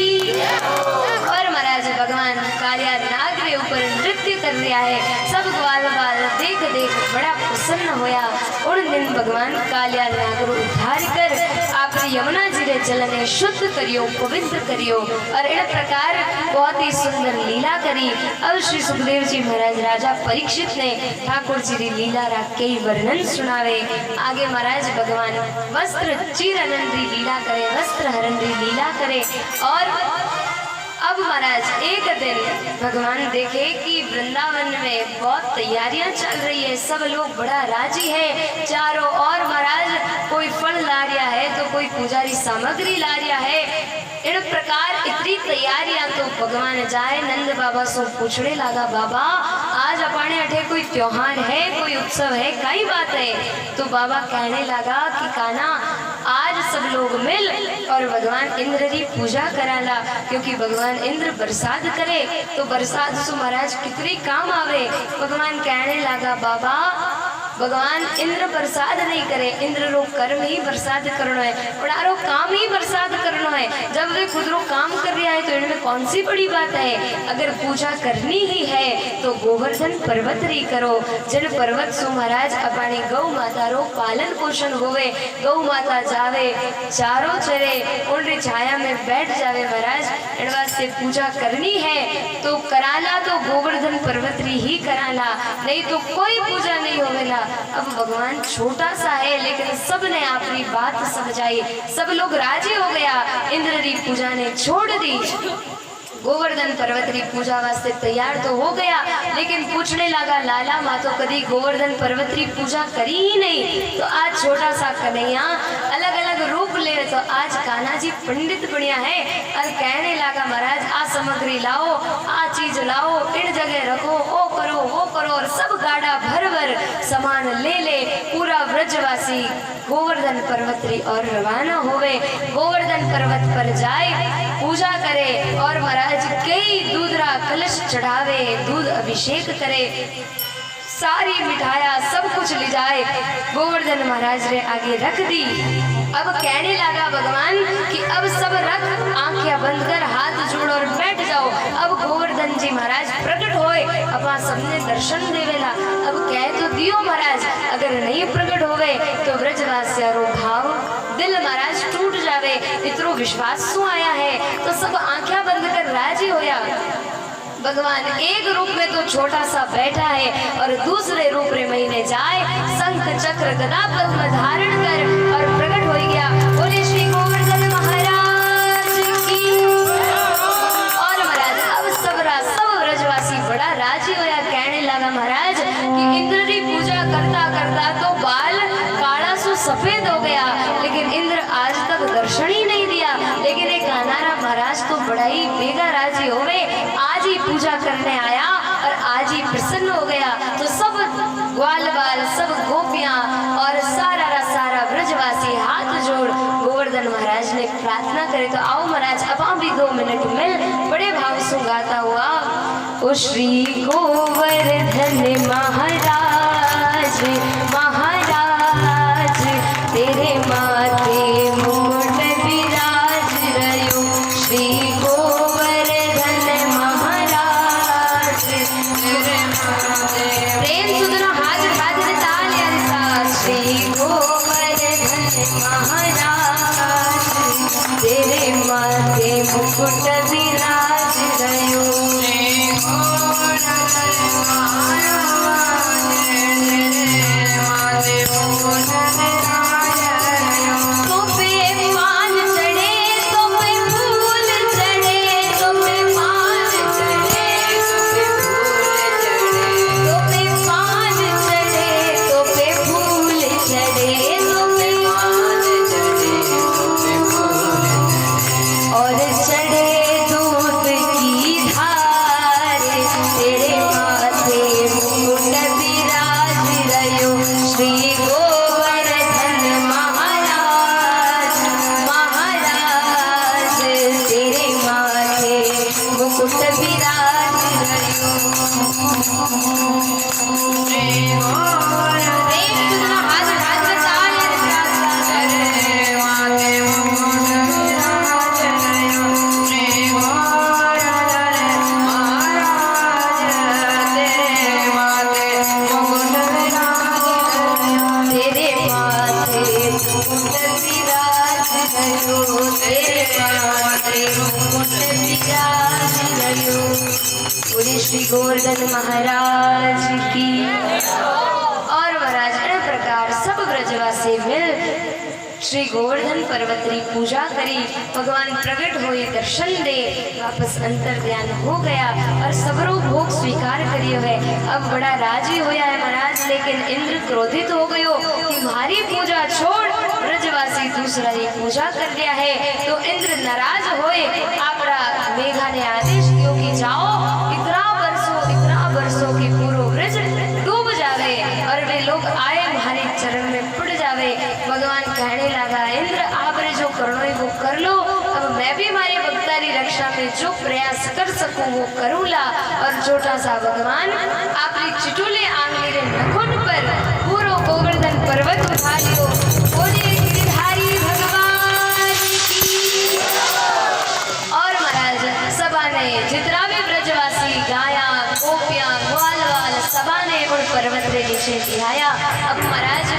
और महाराज भगवान कालिया नाग के ऊपर नृत्य कर रहा है। सब ग्वाल बाल देख देख बड़ा प्रसन्न होया। उन दिन भगवान कालिया नाग रो उद्धार कर आपने यमुना जी रे जल ने शुद्ध करियो, पवित्र करियो और इन प्रकार बहुत ही सुंदर लीला करी। अब श्री सुखदेव जी महाराज राजा परीक्षित ने ठाकुर जी री लीला रा कई वर्णन सुनावे। आगे महाराज भगवान वस्त्र चीरहरण री लीला करे, वस्त्र हरण री लीला करे। और अब महाराज एक दिन भगवान देखे कि वृंदावन में बहुत तैयारियां चल रही है, सब लोग बड़ा राजी है। चारों ओर महाराज कोई फल ला रहा है तो कोई पुजारी सामग्री ला रहा है। इन प्रकार इतनी तैयारियां तो भगवान जाए नंद बाबा से पूछने लगा, बाबा आज अपने अठे कोई त्योहार है, कोई उत्सव है, कई बात है? तो बाबा कहने लगा कि काना आज सब लोग मिल और भगवान इंद्र की पूजा कराला, क्योंकि भगवान इंद्र बरसात करे तो बरसात से महाराज कितनी काम आवे। भगवान कहने लगा, बाबा भगवान इंद्र बरसात नहीं करे, इंद्र रो कर्म ही बरसात करना है, बड़ारो काम ही बरसात करना है। जब वे खुद रो काम कर रहा है तो इनमें कौन सी बड़ी बात है। अगर पूजा करनी ही है तो गोवर्धन पर्वत री करो, जिन पर्वत सो महाराज अपनी गौ माता रो पालन पोषण होवे। गौ माता जावे चारों चरे उनकी छाया में बैठ जावे महाराज। इन वास्ते पूजा करनी है तो कराला तो गोवर्धन पर्वत री ही कराला, नहीं तो कोई पूजा नहीं होवेला। अब भगवान छोटा सा है लेकिन सबने अपनी बात समझाई, सब लोग राजी हो गया। इंद्र की पूजा ने छोड़ दी, गोवर्धन पर्वत की पूजा वास्ते तैयार तो हो गया, लेकिन पूछने लगा, लाला माँ तो कभी गोवर्धन पर्वत की पूजा करी ही नहीं, तो आज छोटा सा कन्हैया अलग अलग रूप ले तो आज कान्हा जी पंडित बढ़िया है। और कहने लगा, महाराज आ सामग्री लाओ, आ चीज लाओ, इन जगह रखो, ओ करो वो करो, और सब गाड़ा भर भर सामान ले ले। पूरा व्रजवासी गोवर्धन पर्वत री और रवाना होवे। गोवर्धन पर्वत पर जाए, पूजा करे और महाराज कई दूधरा कलश चढ़ावे, दूध अभिषेक करे, सारी मिठाया सब कुछ ले जाए गोवर्धन महाराज रे आगे रख दी। अब कहने लगा भगवान कि अब सब रख, आंखें बंद कर, हाथ जोड़ और बैठ जाओ। अब गोवर्धन जी महाराज प्रकट होए, अपना सबने दर्शन देवेला। अब कह तो दियो महाराज, अगर नहीं प्रकट होवे तो व्रजवासिया रो भाव दिल महाराज टूट जावे। इतरो विश्वास सु आया है तो सब आंखें बंद कर राजी होया। भगवान एक रूप में तो छोटा सा बैठा है और दूसरे रूप रे महीने जाए, शंख चक्र गदा पद्म धारण कर और प्रकट हो गया। बोले श्री गोवर्धन महाराज की। और महाराज अब सब व्रजवासी बड़ा राजी होया। कहने लगा महाराज कि इंद्र की पूजा करता करता तो बाल काला सु सफेद हो गया, लेकिन इंद्र आज तक दर्शन ही नहीं दिया। लेकिन एक कान्हा महाराज तो बड़ा ही बेगा राजी होवे, आज ही पूजा करने आया और आज ही प्रसन्न हो गया। तो सब ग्वाल बाल, सब गोपियां और सारा व्रजवासी हाथ जोड़ गोवर्धन महाराज ने प्रार्थना करे। तो आओ महाराज अब भी 2 मिनट में बड़े भाव से गाता हुआ, ओ श्री गोवर्धन महाराज महाराज तेरे माथे मुकुट विराज रयो। श्री गोवर्धन महाराज प्रेम सुधरो हाथ हाथ में ताल साथ। श्री गोवर्धन महाराज तेरे माथे मुकुट विराज रयो। और चढ़े दूध विराज रहो, तेरे माथे मुकुट विराज रहो। बोले श्री गोवर्धन महाराज की। और महाराज इस प्रकार सब ब्रजवासी मिल श्री गोवर्धन पर्वत की पूजा करी। भगवान प्रकट हुए, दर्शन दे, वापस अंतर ध्यान हो गया और सबरो भोग स्वीकार करियो है। अब बड़ा राजी होया है महाराज, लेकिन इंद्र क्रोधित हो गयो कि हमारी पूजा छोड़, ब्रजवासी दूसरा ही पूजा कर लिया है। तो इंद्र नाराज होए, आपड़ा मेघा ने आदेश दियो कि जाओ, इतना वर्षों की पूर्व ब्रज डूब जावे और वे लोग आए हमारे चरण में पड़ जावे। भगवान कहने लगा, इंद्र आपने जो करना है वो कर लो, अब मैं भी हमारी भक्तारी रक्षा में जो प्रयास कर सकूं वो करूंगा। और छोटा सा भगवान अपनी चिटुले आंगली नखुन पर पूरो गोवर्धन पर्वत उठा लियो। बोले गिरधारी भगवान की। और महाराज सभा ने जितना भी ब्रजवासी गाया, गोपियां, ग्वाल वाल सभा ने उन पर्वत के नीचे दिखाया। अब महाराज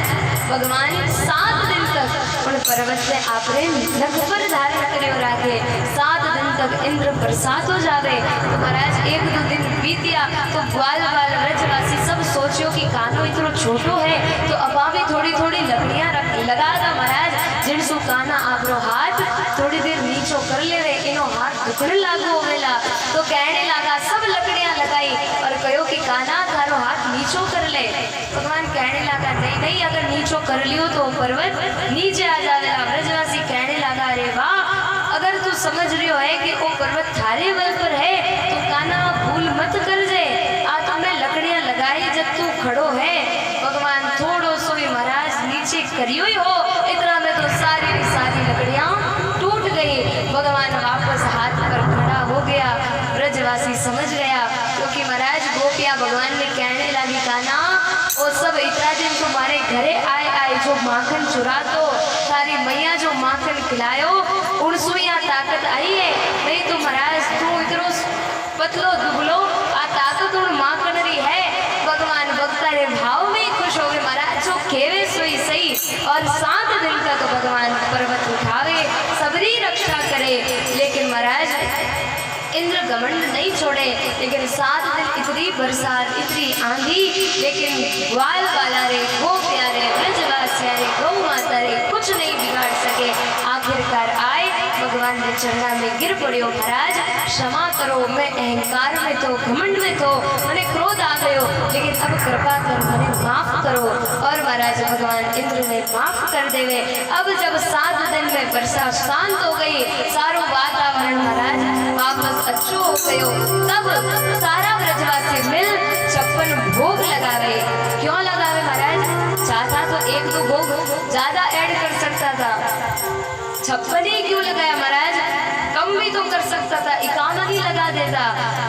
भगवान 7 दिन तक उन पर्वत से आपने नख पर धारण करे और आगे 7 दिन तक इंद्र बरसात हो जावे। तो महाराज 1-2 दिन बीतिया तो ग्वाल वाल ब्रजवासी सब सोचियो कि कान्हो इतना छोटो है, तो अबा भी थोड़ी थोड़ी लकड़ियां लगा दो महाराज, जिनसु कान्हा आपरो हाथ थोड़ी देर नीचो कर लेवे, इनो हाथ दुखने लागो होवेला। तो कहने लगा, सब लकड़ियां लगाई और कहो कि कान्हा थारो हाथ नीचो कर ले। भगवान कहने लगा, नहीं, अगर नीचो कर लियो तो पर्वत नीचे आ जाएगा। ब्रजवासी कहने लगा, अरे वाह, अगर तू समझ रही है कि वो पर्वत थारे बल पर है तो कान्हा भूल मत कर जे, आ तुमने लकड़ियां लगाई जब तू खड़ो है। भगवान थोड़ो सो भी महाराज नीचे करियो ही हो, इतना में तो सारी लकड़ियां टूट गई। भगवान वापस हाथ पर खड़ा हो गया। ब्रजवासी समझ गया, क्योंकि महाराज गोपियां भगवान ने कहने लगी, कान्हा वो सब इतना दिन तुम्हारे घरे आए जो माखन चुरा तो सारी मैया जो माखन खिलायो उनसु यहाँ ताकत आई है। नहीं तो महाराज तू इतनो पतलो दुबलो, आ ताकत उन माखन री है। भगवान भक्ता रे भाव में खुश हो गए। महाराज जो केवे सोई सही, और 7 दिन तक भगवान पर्वत उठावे, सबरी रक्षा करे। लेकिन महाराज इंद्र घमंड नहीं छोड़े, लेकिन 7 दिन इतनी बरसात, इतनी आंधी, लेकिन ग्वाल वाला रे, गो प्यारे, ब्रजवासिया रे, गौ माता रे कुछ नहीं बिगाड़ सके। आखिरकार आए, भगवान ने चरणा में गिर पड़ियो, महाराज क्षमा करो, मैं अहंकार में तो, घमंड में तो, मैंने क्रोध आ गयो, लेकिन अब कृपा कर मैंने माफ करो। और महाराज भगवान इंद्र ने माफ कर देवे। अब जब 7 दिन में बरसात शांत हो गई, सारो वातावरण महाराज वापस अच्छो हो गयो, तब सारा ब्रजवासी मिल 56 भोग लगावे। क्यों लगावे महाराज? चाहता तो 1-2 भोग ज्यादा ऐड कर सकता था, 56 ही क्यों लगाया महाराज? कम भी तो कर सकता था, 51 ही लगा देता।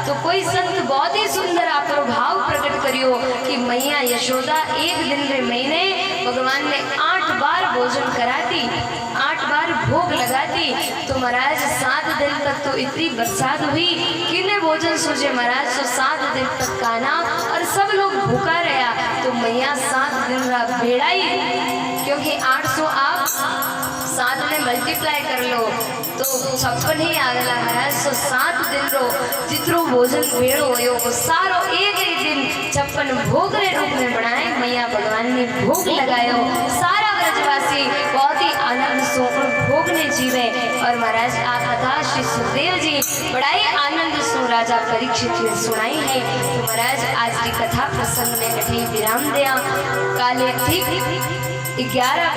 तो कोई संत बहुत ही सुंदर आपको भाव प्रकट करियो कि मैया यशोदा 1 दिन के महीने भगवान ने 8 बार भोजन कराती, 8 बार भोग लगाती। तो महाराज 7 दिन तक तो इतनी बरसात हुई, किन्ने भोजन सूझे महाराज? तो 7 दिन तक कान्हा और सब लोग भूखा रहा। तो मैया 7 दिन रा भेड़ाई, क्योंकि 800 आप 7 में मल्टीप्लाई कर लो तो 56 ही आगला महाराज। तो 7 दिन रो जितरो भोजन भेड़ो हो वो सारो एक ही दिन 56 भोग रे रूप में बनाए। मैया भगवान ने भोग लगायो, सारा ब्रजवासी बहुत ही आनंद सो भोग ने जीवे। और महाराज आ कथा श्री सुखदेव जी बड़ा ही आनंद सो राजा परीक्षित ने सुनाई है। तो महाराज आज की कथा प्रसंग में कठिन विराम दिया। काले ठीक 11